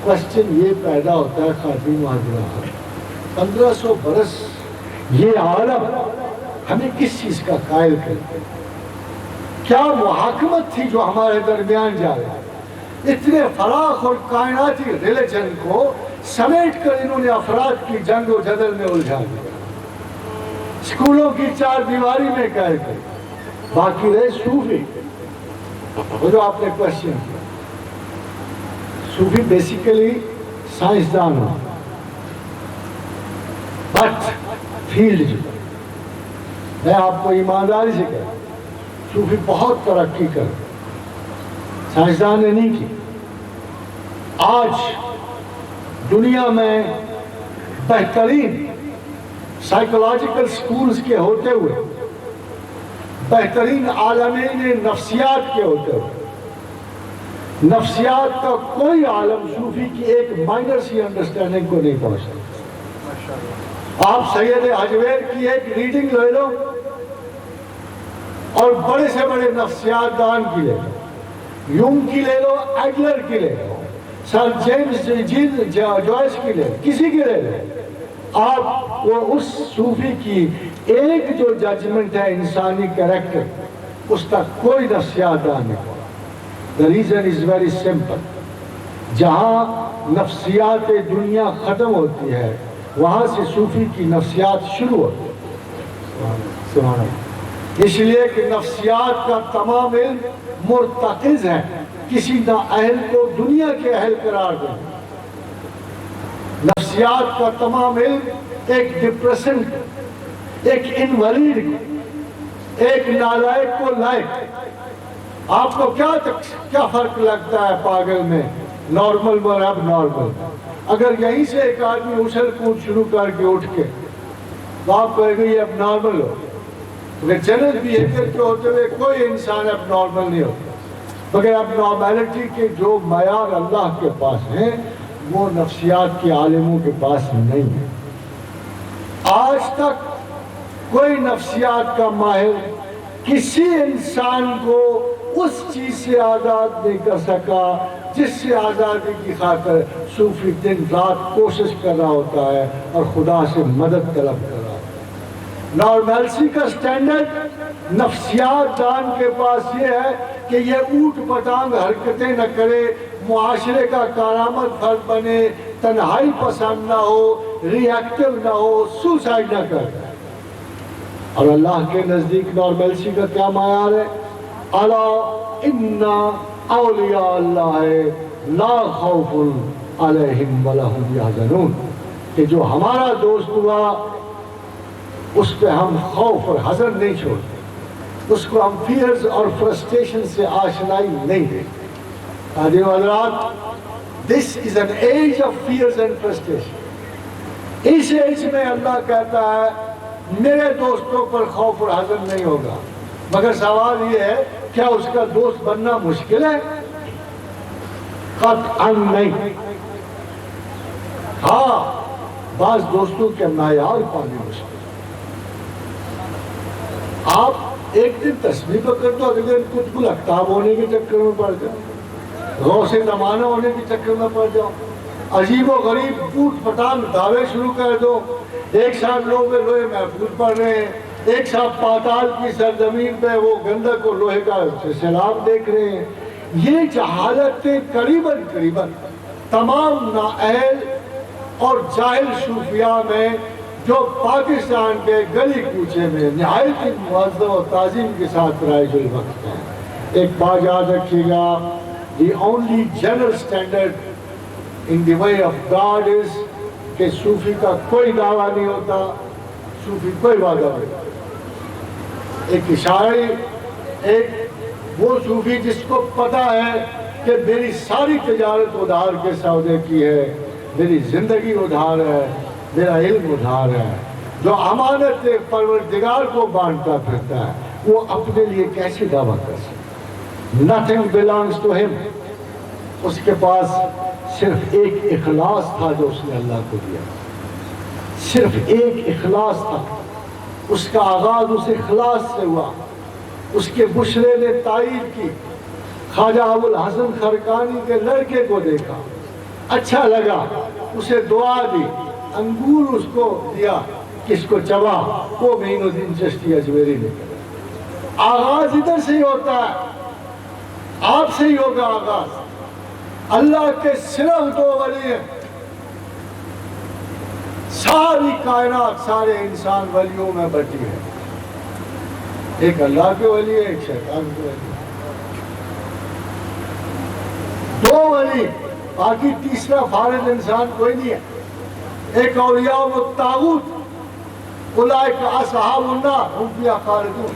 کوسچن یہ پیدا ہوتا ہے خاتون حضرات، 1500 برس یہ عالم ہمیں کس چیز کا قائل کرتے ہیں؟ کیا محاکمت تھی جو ہمارے درمیان جا رہے ہیں؟ اتنے فراخ اور کائناتی ریلیجن کو سمیٹ کر انہوں نے افراد کی جنگ و جدل میں الجھا دیا، اسکولوں کی 4 دیواری میں قید کر. باقی رہے صوفی. وہ جو آپ نے کوشچن کیا، صوفی بیسیکلی سائنسدان ہو، بٹ فیلڈ جو میں آپ کو ایمانداری سے کہتا ہوں صوفی بہت ترقی کر، سائنسدان نے نہیں کی. آج دنیا میں بہترین سائیکولوجیکل سکولز کے ہوتے ہوئے، بہترین عالمین نفسیات کے ہوتے ہوئے، نفسیات کا کوئی عالم صوفی کی ایک مائنر سی انڈرسٹینڈنگ کو نہیں پہنچتا۔ آپ سید حجویر کی ایک ریڈنگ لے لو اور بڑے سے بڑے نفسیات دان کی لے لو، یونگ کی لے لو، ایڈلر کی لے لو، سر جیمز جوائس کی لے لو، کسی کی لے لو، آپ وہ اس صوفی کی ایک جو ججمنٹ ہے انسانی کریکٹر، اس تک کوئی نفسیات دان نہیں پہنچتا۔ The reason is very simple. جہاں نفسیات دنیا ختم ہوتی ہے وہاں سے صوفی کی نفسیات شروع ہوتی ہے۔ اس لیے کہ نفسیات کا تمام علم مرتکز ہے کسی نااہل کو دنیا کے اہل قرار دیں۔ نفسیات کا تمام علم ایک ڈپریسنٹ، ایک انویلڈ، ایک نالائق کو لائق۔ آپ کو کیا فرق لگتا ہے پاگل میں، نارمل اور اب نارمل؟ اگر یہیں سے ایک آدمی اچھل کود شروع کر کے اٹھ کے تو آپ کہے گا یہ اب نارمل ہو، مگر جنرل بیہیویئر کے ہوتے ہوئے کوئی انسان اب نارمل نہیں ہوتا، مگر اب نارملٹی کے جو معیار اللہ کے پاس ہیں وہ نفسیات کے عالموں کے پاس نہیں ہے۔ آج تک کوئی نفسیات کا ماہر کسی انسان کو اس چیز سے آزاد نہیں کر سکا جس سے آزادی کی خاطر صوفی دن رات کوشش کر رہا ہوتا ہے اور خدا سے مدد طلب کر رہا ہوتا ہے۔ نارملسی کا سٹینڈرڈ نفسیات دان کے پاس یہ ہے کہ یہ اوٹ پٹانگ حرکتیں نہ کرے، معاشرے کا کارآمد فرد بنے، تنہائی پسند نہ ہو، ری ایکٹیو نہ ہو، سوسائڈ نہ کرے۔ اور اللہ کے نزدیک نارملسی کا کیا معیار ہے؟ الا ان اولیاء اللہ لا خوف علیہم ولا هم یحزنون، کہ جو ہمارا دوست ہوا اس پہ ہم خوف اور حزن نہیں چھوڑتے، اس کو ہم فیئرز اور فرسٹریشن سے آشنائی نہیں دیتے۔ قادم حضرات، this is an age of fears and frustration۔ اس ایج میں اللہ کہتا ہے میرے دوستوں پر خوف اور حزن نہیں ہوگا، مگر سوال یہ ہے کیا اس کا دوست بننا مشکل ہے؟ قطعاً نہیں۔ ہاں، بعض دوستوں کے معیار پانے مشکل۔ آپ ایک دن تسبیح پکڑ دو، اگلے دن کچھ گل اختاب ہونے کے چکر میں پڑ جاؤ، غوث زمانہ ہونے کے چکر میں پڑ جاؤ، عجیب و غریب پوٹ پٹانگ دعوے شروع کر دو، ایک ساتھ لوگ لوہے محفوظ پڑھ رہے ہیں، ایک ساتھ پاتال کی سرزمین پہ وہ گندک اور لوہے کا سیلاب دیکھ رہے ہیں۔ یہ جہالتیں قریباً تمام نااہل اور جاہل صوفیاء میں جو پاکستان کے گلی کوچے میں نہایت معزز و تعظیم کے ساتھ رائج الوقت ہیں۔ ایک بات یاد رکھیے گا، the only general standard in the way of God is کہ صوفی کا کوئی دعویٰ نہیں ہوتا، صوفی کوئی وعدہ نہیں ہوتا۔ ایک اشارے، ایک وہ صوفی جس کو پتا ہے کہ میری ساری تجارت ادھار کے سودے کی ہے، میری زندگی ادھار ہے، میرا علم ادھار ہے، جو امانت پروردگار کو بانٹتا پھرتا ہے، وہ اپنے لیے کیسے دعویٰ کر سکتا؟ nothing belongs to him۔ اس کے پاس صرف ایک اخلاص تھا جو اس نے اللہ کو دیا، صرف ایک اخلاص تھا۔ اس کا آغاز اس اخلاص سے ہوا۔ اس کے بشرے نے تائید کی، خواجہ ابوالحسن خرقانی کے لڑکے کو دیکھا، اچھا لگا، اسے دعا دی، انگور اس کو دیا، کس کو چبا، وہ معین الدین چشتی اجمیری نے کہا۔ آغاز ادھر سے ہی ہوتا ہے، آپ سے ہی ہوگا آغاز۔ اللہ کے صرف دو ولی ہیں، ساری کائنات سارے انسان ولیوں میں بٹی ہے، ایک اللہ کے ولی ہے، ایک شیطان کے ولی ہے، دو ولی، باقی تیسرا فارغ انسان کوئی نہیں ہے۔ ایک اولیاء و طاغوت، اولئک اصحاب النار هم فیہا خالدون،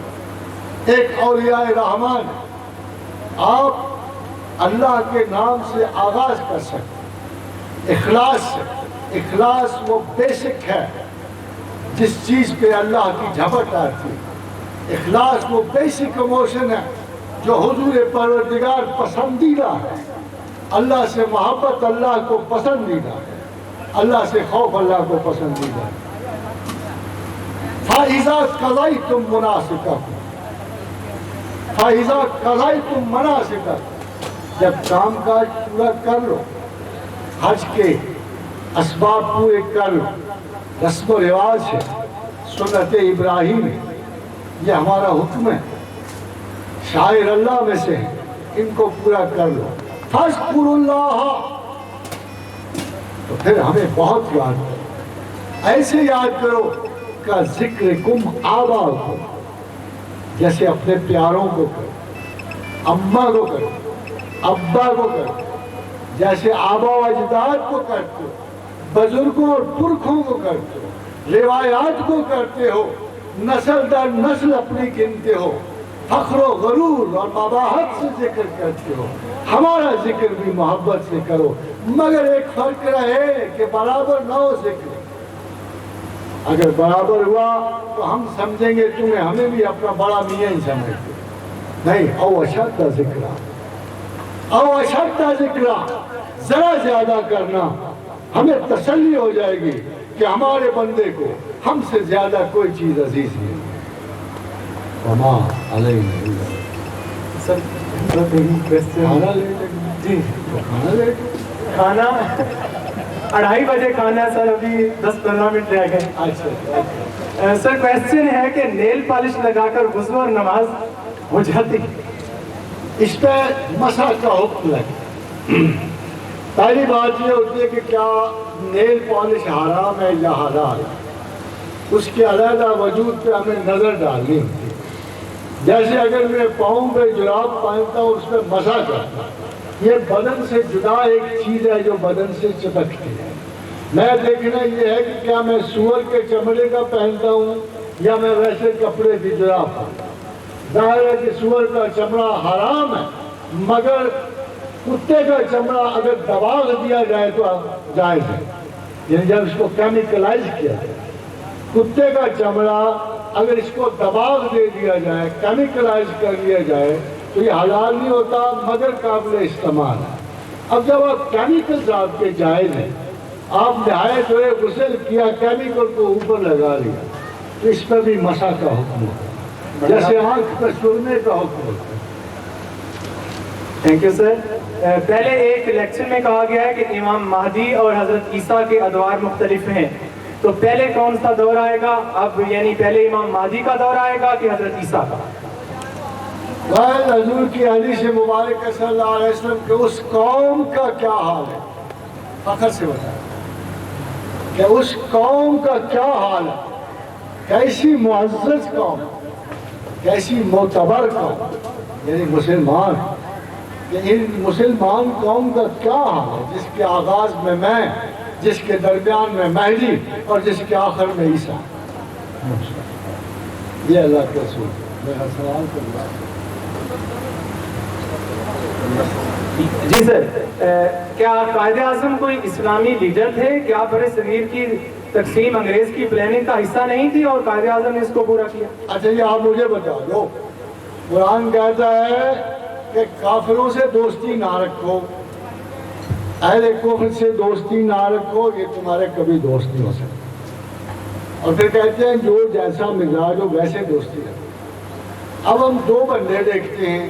ایک اولیاء رحمان۔ آپ اللہ کے نام سے آغاز کر سکتے، اخلاص سے۔ اخلاص وہ بیسک ہے جس چیز پہ اللہ کی جھپٹ آتی ہے۔ اخلاص وہ بیسک ایموشن ہے جو حضور پروردگار پسندیدہ ہے۔ اللہ سے محبت اللہ کو پسندیدہ ہے، اللہ سے خوف اللہ کو پسندیدہ ہے۔ فَإِذَا قَضَيْتُم مُنَاسِكَكُمْ فَإِذَا قَضَيْتُم مَنَاسِكَكُمْ، جب کام کاج پورا کر لو، حج کے اسباب پورے کر لو، رسم و رواج ہے، سنت ابراہیم ہے، یہ ہمارا حکم ہے، شاعر اللہ میں سے ہیں، ان کو پورا کر لو۔ فَاذْكُرُوا اللَّهَ، تو پھر ہمیں بہت یاد کرو، ایسے یاد کرو کا ذکرکم آباءکم، جیسے اپنے پیاروں کو کرو، اماں کو کرو، ابا کو کرو، جیسے آبا و اجداد کو کرتے ہو، بزرگوں اور پرکھوں کو کرتے ہو، روایات کو کرتے ہو، نسل در نسل اپنی گنتے ہو، فخر و غرور اور مباحت سے ذکر کرتے ہو، ہمارا ذکر بھی محبت سے کرو، مگر ایک فرق رہے کہ برابر نہ ہو ذکر۔ اگر برابر ہوا تو ہم سمجھیں گے تمہیں، ہمیں بھی اپنا بڑا میاں ہی سمجھتے، نہیں، او اشد ذکر، او اشد ذکر، ذرا زیادہ کرنا، ہمیں تسلی ہو جائے گی کہ ہمارے بندے کو ہم سے زیادہ کوئی چیز عزیز نہیں ہے۔ وما علینا الا سر کھانا لے جی کھانا لے کھانا 2:30 بجے کھانا ہے سر، ابھی 10-15 منٹ رہ گئے۔ اچھا سر کویسچن ہے کہ نیل پالش لگا کر وضو اور نماز ہو جاتی؟ اس پہ مسح کا حکم ہے۔ پہلی بات یہ ہوتی ہے کہ کیا نیل پالش حرام ہے یا حلال ہے، اس کے علیحدہ وجود پہ ہمیں نظر ڈالنی ہوتی ہے۔ جیسے اگر میں پاؤں پہ جراب پہنتا ہوں، اس پہ مسح کرتا ہوں، یہ بدن سے جدا ایک چیز ہے جو بدن سے چپکتی ہے۔ میں دیکھنا یہ ہے کہ کیا میں سور کے چمڑے کا پہنتا ہوں یا میں ویسے کپڑے کی جراب پہنتا ہوں۔ ظاہر ہے کہ سور کا چمڑا حرام ہے، مگر کتے کا چمڑا اگر دباغ دیا جائے تو جائز ہے، یعنی جب اس کو کیمیکلائز کیا جائے، کتے کا چمڑا اگر اس کو دباغ دے دیا جائے، کیمیکلائز کر لیا جائے تو یہ حلال نہیں ہوتا مگر قابل استعمال ہے۔ اب جب آپ کیمیکلز آپ کے جائز ہیں، آپ نہائے دھوئے غسل کیا، کیمیکل کو اوپر لگا لیا، تو اس پر بھی مسح کا حکم ہوتا ہے، جیسے آنکھ پر سرنے کا حکم ہوتا ہے۔ Thank you sir. پہلے ایک لیکچر میں کہا گیا ہے کہ امام مہدی اور حضرت عیسیٰ کے ادوار مختلف ہیں، تو پہلے کون سا دور آئے گا؟ اب یعنی پہلے امام مہدی کا دور آئے گا کہ حضرت عیسیٰ کا؟ حضور کی حدیث مبارک صلی اللہ علیہ وسلم کہ اس قوم کا کیا حال ہے، فخر سے بتائیں کہ اس قوم کا کیا حال ہے، کیسی معزز قوم، کیسی معتبر قوم، یعنی مسلمان، کہ ان مسلمان قوم کا کیا حال ہے جس کے آغاز میں جس کے درمیان میں مہدی اور جس کے آخر میں عیسیٰ۔ یہ اللہ کے رسول میرا سوال کرنا۔ جی سر، کیا قائد اعظم کوئی اسلامی لیڈر تھے؟ کیا برے صغیر کی تقسیم انگریز کی پلاننگ کا حصہ نہیں تھی اور قائد اعظم نے اس کو پورا کیا؟ اچھا یہ آپ مجھے بتا دو، قرآن کہتا ہے کہ کافروں سے دوستی نہ رکھو، اہل کفر سے دوستی نہ رکھو، یہ تمہارے کبھی دوست نہیں ہو سکتے، اور پھر کہتے ہیں جو جیسا مزاج ہو ویسے دوستی رکھو۔ اب ہم دو بندے دیکھتے ہیں،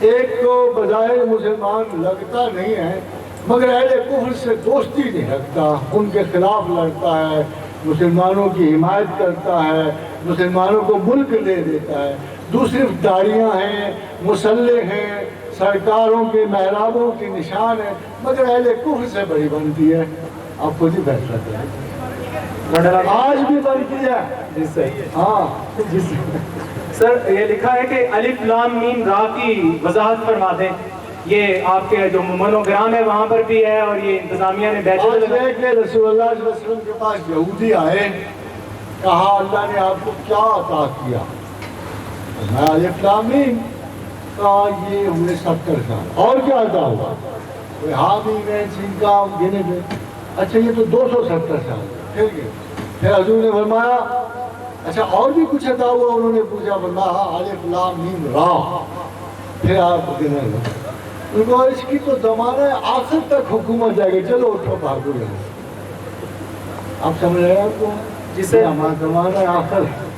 ایک تو بظاہر مسلمان لگتا نہیں ہے مگر اہل کفر سے دوستی نہیں رکھتا، ان کے خلاف لڑتا ہے، مسلمانوں کی حمایت کرتا ہے، مسلمانوں کو ملک دے دیتا ہے، دوسری داڑیاں ہیں، مسلح ہیں، سرکاروں کے محرابوں کے نشان ہیں، مگر اہل کفر سے بڑی بنتی ہے۔ آپ خود ہی فیصلہ کریں، آج بھی بنتی ہے۔ جی سر، ہاں جی سر، یہ لکھا ہے کہ الف لام میم را کی وضاحت فرما دیں، یہ آپ کے جو مونوگرام ہے وہاں پر بھی ہے اور یہ انتظامیہ نے بیٹھے آج ہے کہ رسول اللہ صلی اللہ علیہ وسلم کے پاس یہودی آئے، کہا اللہ نے آپ کو کیا عطا کیا؟ میں الف لام میم، کہا یہ ہوئے 70 سال، اور کیا عطا ہوا؟ کوئی حامیم ہے جن کا گنے گئے، اچھا یہ تو 270 سال، پھر حضور نے فرمایا اچھا اور بھی کچھ عطا ہوا؟ انہوں نے پوچھا، فرمایا الف لام میم را، پھر آپ گنے گئے، ان کو اس کی تو زمانہ آخر تک حکومت جائے گی، چلو اٹھو بھاگو یہاں سے۔ آپ سمجھ رہے ہیں آپ کو؟ جسے ہمارا زمانہ آخر ہے،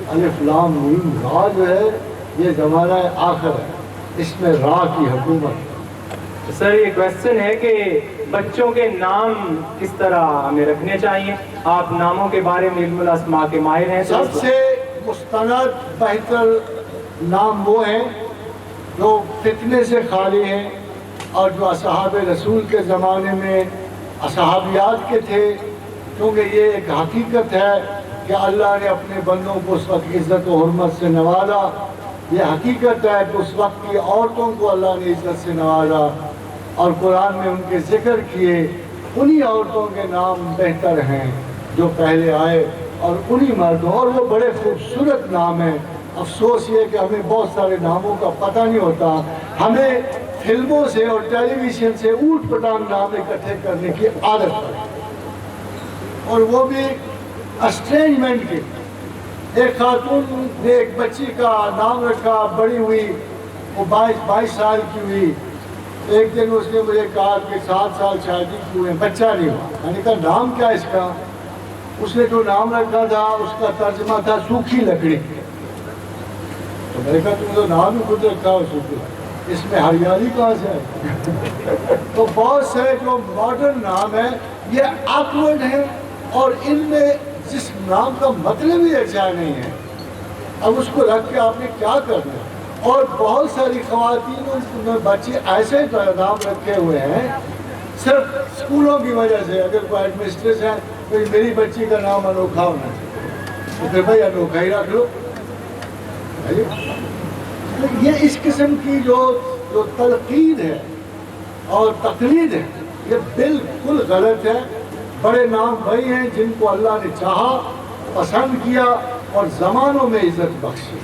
الف لام میم را جو ہے یہ زمانہ آخر ہے، اس میں را کی حکومت۔ سر یہ کویسچن ہے کہ بچوں کے نام کس طرح ہمیں رکھنے چاہیے؟ آپ ناموں کے بارے میں علم الاسماء کے ماہر ہیں۔ سب سے مستند بہتر نام وہ ہیں جو فتنے سے خالی ہیں اور جو اصحاب رسول کے زمانے میں اصحابیات کے تھے، کیونکہ یہ ایک حقیقت ہے کہ اللہ نے اپنے بندوں کو اس وقت عزت و حرمت سے نوازا۔ یہ حقیقت ہے کہ اس وقت کی عورتوں کو اللہ نے عزت سے نوازا اور قرآن میں ان کے ذکر کیے۔ انہی عورتوں کے نام بہتر ہیں جو پہلے آئے اور انہی مردوں، اور وہ بڑے خوبصورت نام ہیں۔ افسوس یہ کہ ہمیں بہت سارے ناموں کا پتہ نہیں ہوتا، ہمیں فلموں سے اور ٹیلی ویژن سے اوٹ پٹانگ نام اکٹھے کرنے کی عادت ہے، اور وہ بھی اسٹرینجمنٹ کی۔ ایک خاتون نے ایک بچی کا نام رکھا، بڑی ہوئی، وہ 22 سال کی ہوئی۔ ایک دن اس نے مجھے کہا کہ 7 سال شادی کی ہوئے، بچہ نہیں ہوا۔ میں نے کہا نام کیا اس کا؟ اس نے جو نام رکھا تھا اس کا ترجمہ تھا سوکھی لکڑی۔ تو میں نے کہا تم تو نام ہی خود رکھا ہو سوکھی، اس میں ہریالی کہاں سے ہے؟ تو بہت سے جو ماڈرن نام ہیں یہ آکورڈ ہیں، اور ان میں جس نام کا مطلب ہی اچھا نہیں ہے، اب اس کو رکھ کے آپ نے کیا کرنا ہے؟ اور بہت ساری خواتین بچے ایسے نام رکھے ہوئے ہیں صرف اسکولوں کی وجہ سے۔ اگر کوئی ایڈمنسٹریٹر ہے تو میری بچی کا نام انوکھا ہونا چاہیے، تو پھر بھائی انوکھا ہی رکھ لو۔ یہ اس قسم کی جو تلقین ہے اور تقلید ہے یہ بالکل غلط ہے۔ بڑے نام وہی ہیں جن کو اللہ نے چاہا، پسند کیا اور زمانوں میں عزت بخشی۔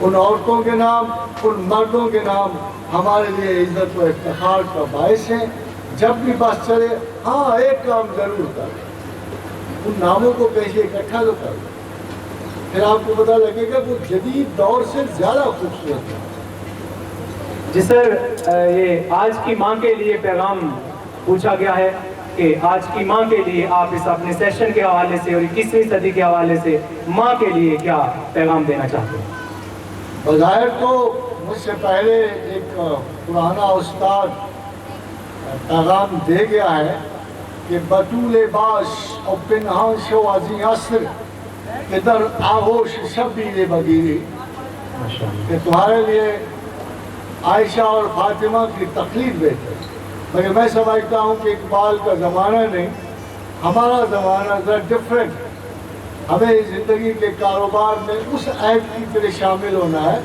ان عورتوں کے نام، ان مردوں کے نام ہمارے لیے عزت و افتخار کا باعث ہیں۔ جب بھی بس چلے، ہاں ایک کام ضرور کریں، ان ناموں کو کیسے اکٹھا تو کریں، پھر آپ کو پتہ لگے گا وہ جدید دور سے زیادہ خوبصورت ہے۔ جی سر، یہ آج کی ماں کے لیے پیغام پوچھا گیا ہے کہ آج کی ماں کے لیے آپ اس اپنے سیشن کے حوالے سے اور 21ویں صدی کے حوالے سے ماں کے لیے کیا پیغام دینا چاہتے ہیں؟ بظاہر تو مجھ سے پہلے ایک پرانا استاد پیغام دے گیا ہے کہ بطول باش اور پنہان شو ازی عصر کہ در آغوش شبیل بگیری، کہ تمہارے لیے عائشہ اور فاطمہ کی تقلید بہتر۔ مگر میں سمجھتا ہوں کہ اقبال کا زمانہ نہیں، ہمارا زمانہ ذرا ڈفرینٹ۔ ہمیں زندگی کے کاروبار میں اس عید کی طرح شامل ہونا ہے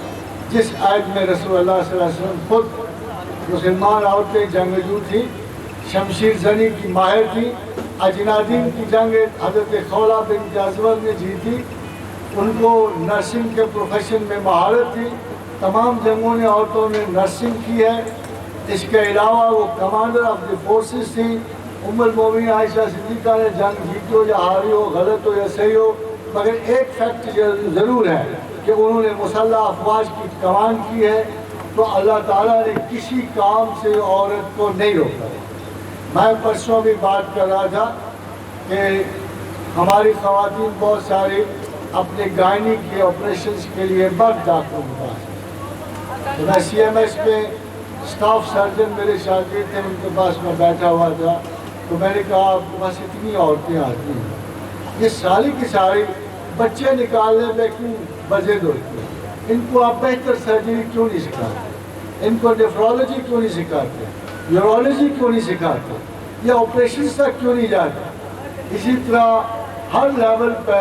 جس عید میں رسول اللہ صلی اللہ علیہ وسلم خود مسلمان عورتیں جنگجو تھی، شمشیر زنی کی ماہر تھی، اجنادین کی جنگ حضرت خولہ بن جازور نے جیتی، ان کو نرسنگ کے پروفیشن میں مہارت تھی، تمام جنگوں نے عورتوں نے نرسنگ کی ہے۔ اس کے علاوہ وہ کمانڈر آف دی فورسز تھی۔ ام المومنین عائشہ صدیقہ نے جنگ جیتی ہو یا ہاری ہو، غلط ہو یا صحیح ہو، مگر ایک فیکٹ ضرور ہے کہ انہوں نے مسلح افواج کی کمان کی ہے۔ تو اللہ تعالیٰ نے کسی کام سے عورت کو نہیں روکا۔ میں پرسوں بھی بات کر رہا تھا کہ ہماری خواتین بہت ساری اپنے گائنی کے آپریشنز کے لیے مرد ڈاکٹروں کے پاس ہیں۔ میں سی ایم ایس پہ اسٹاف سرجن میرے شاگرد تھے، ان کے پاس میں بیٹھا ہوا تھا، تو میں نے کہا آپ کے پاس اتنی عورتیں آتی ہیں، یہ ساری کی ساری بچے نکالنے میں کیوں بضد ہوتی ہیں؟ ان کو آپ بہتر سرجری کیوں نہیں سکھاتے؟ ان کو نیفرولوجی کیوں نہیں سکھاتے؟ یورولوجی کیوں نہیں سکھاتے؟ یا آپریشنز تک کیوں نہیں جاتے؟ اسی طرح ہر لیول پہ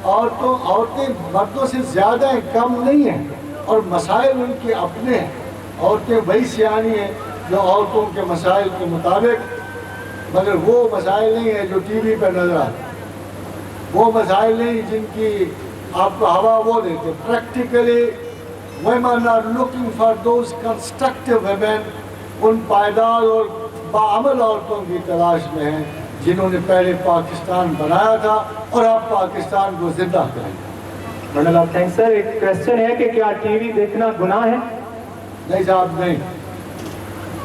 عورتیں مردوں سے زیادہ ہیں، کم نہیں ہیں، اور مسائل ان کے اپنے ہیں۔ عورتیں وہی سیانی ہیں جو عورتوں کے مسائل کے مطابق، مگر وہ مسائل نہیں ہیں جو ٹی وی پہ نظر آتے، وہ مسائل نہیں جن کی آپ کو ہوا وہ دیتے۔ Practically women are looking for those constructive women، ان پائیدار اور باعمل عورتوں کی تلاش میں ہیں جنہوں نے پہلے پاکستان بنایا تھا اور اب پاکستان کو زندہ کریں گے۔ منڈل آپ تھینک سر، ایک کویسچن ہے کہ کیا ٹی وی دیکھنا گناہ ہے؟ نہیں صاحب نہیں،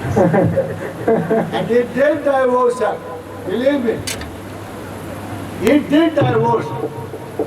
And it did divorce her. Believe me, it did divorce her.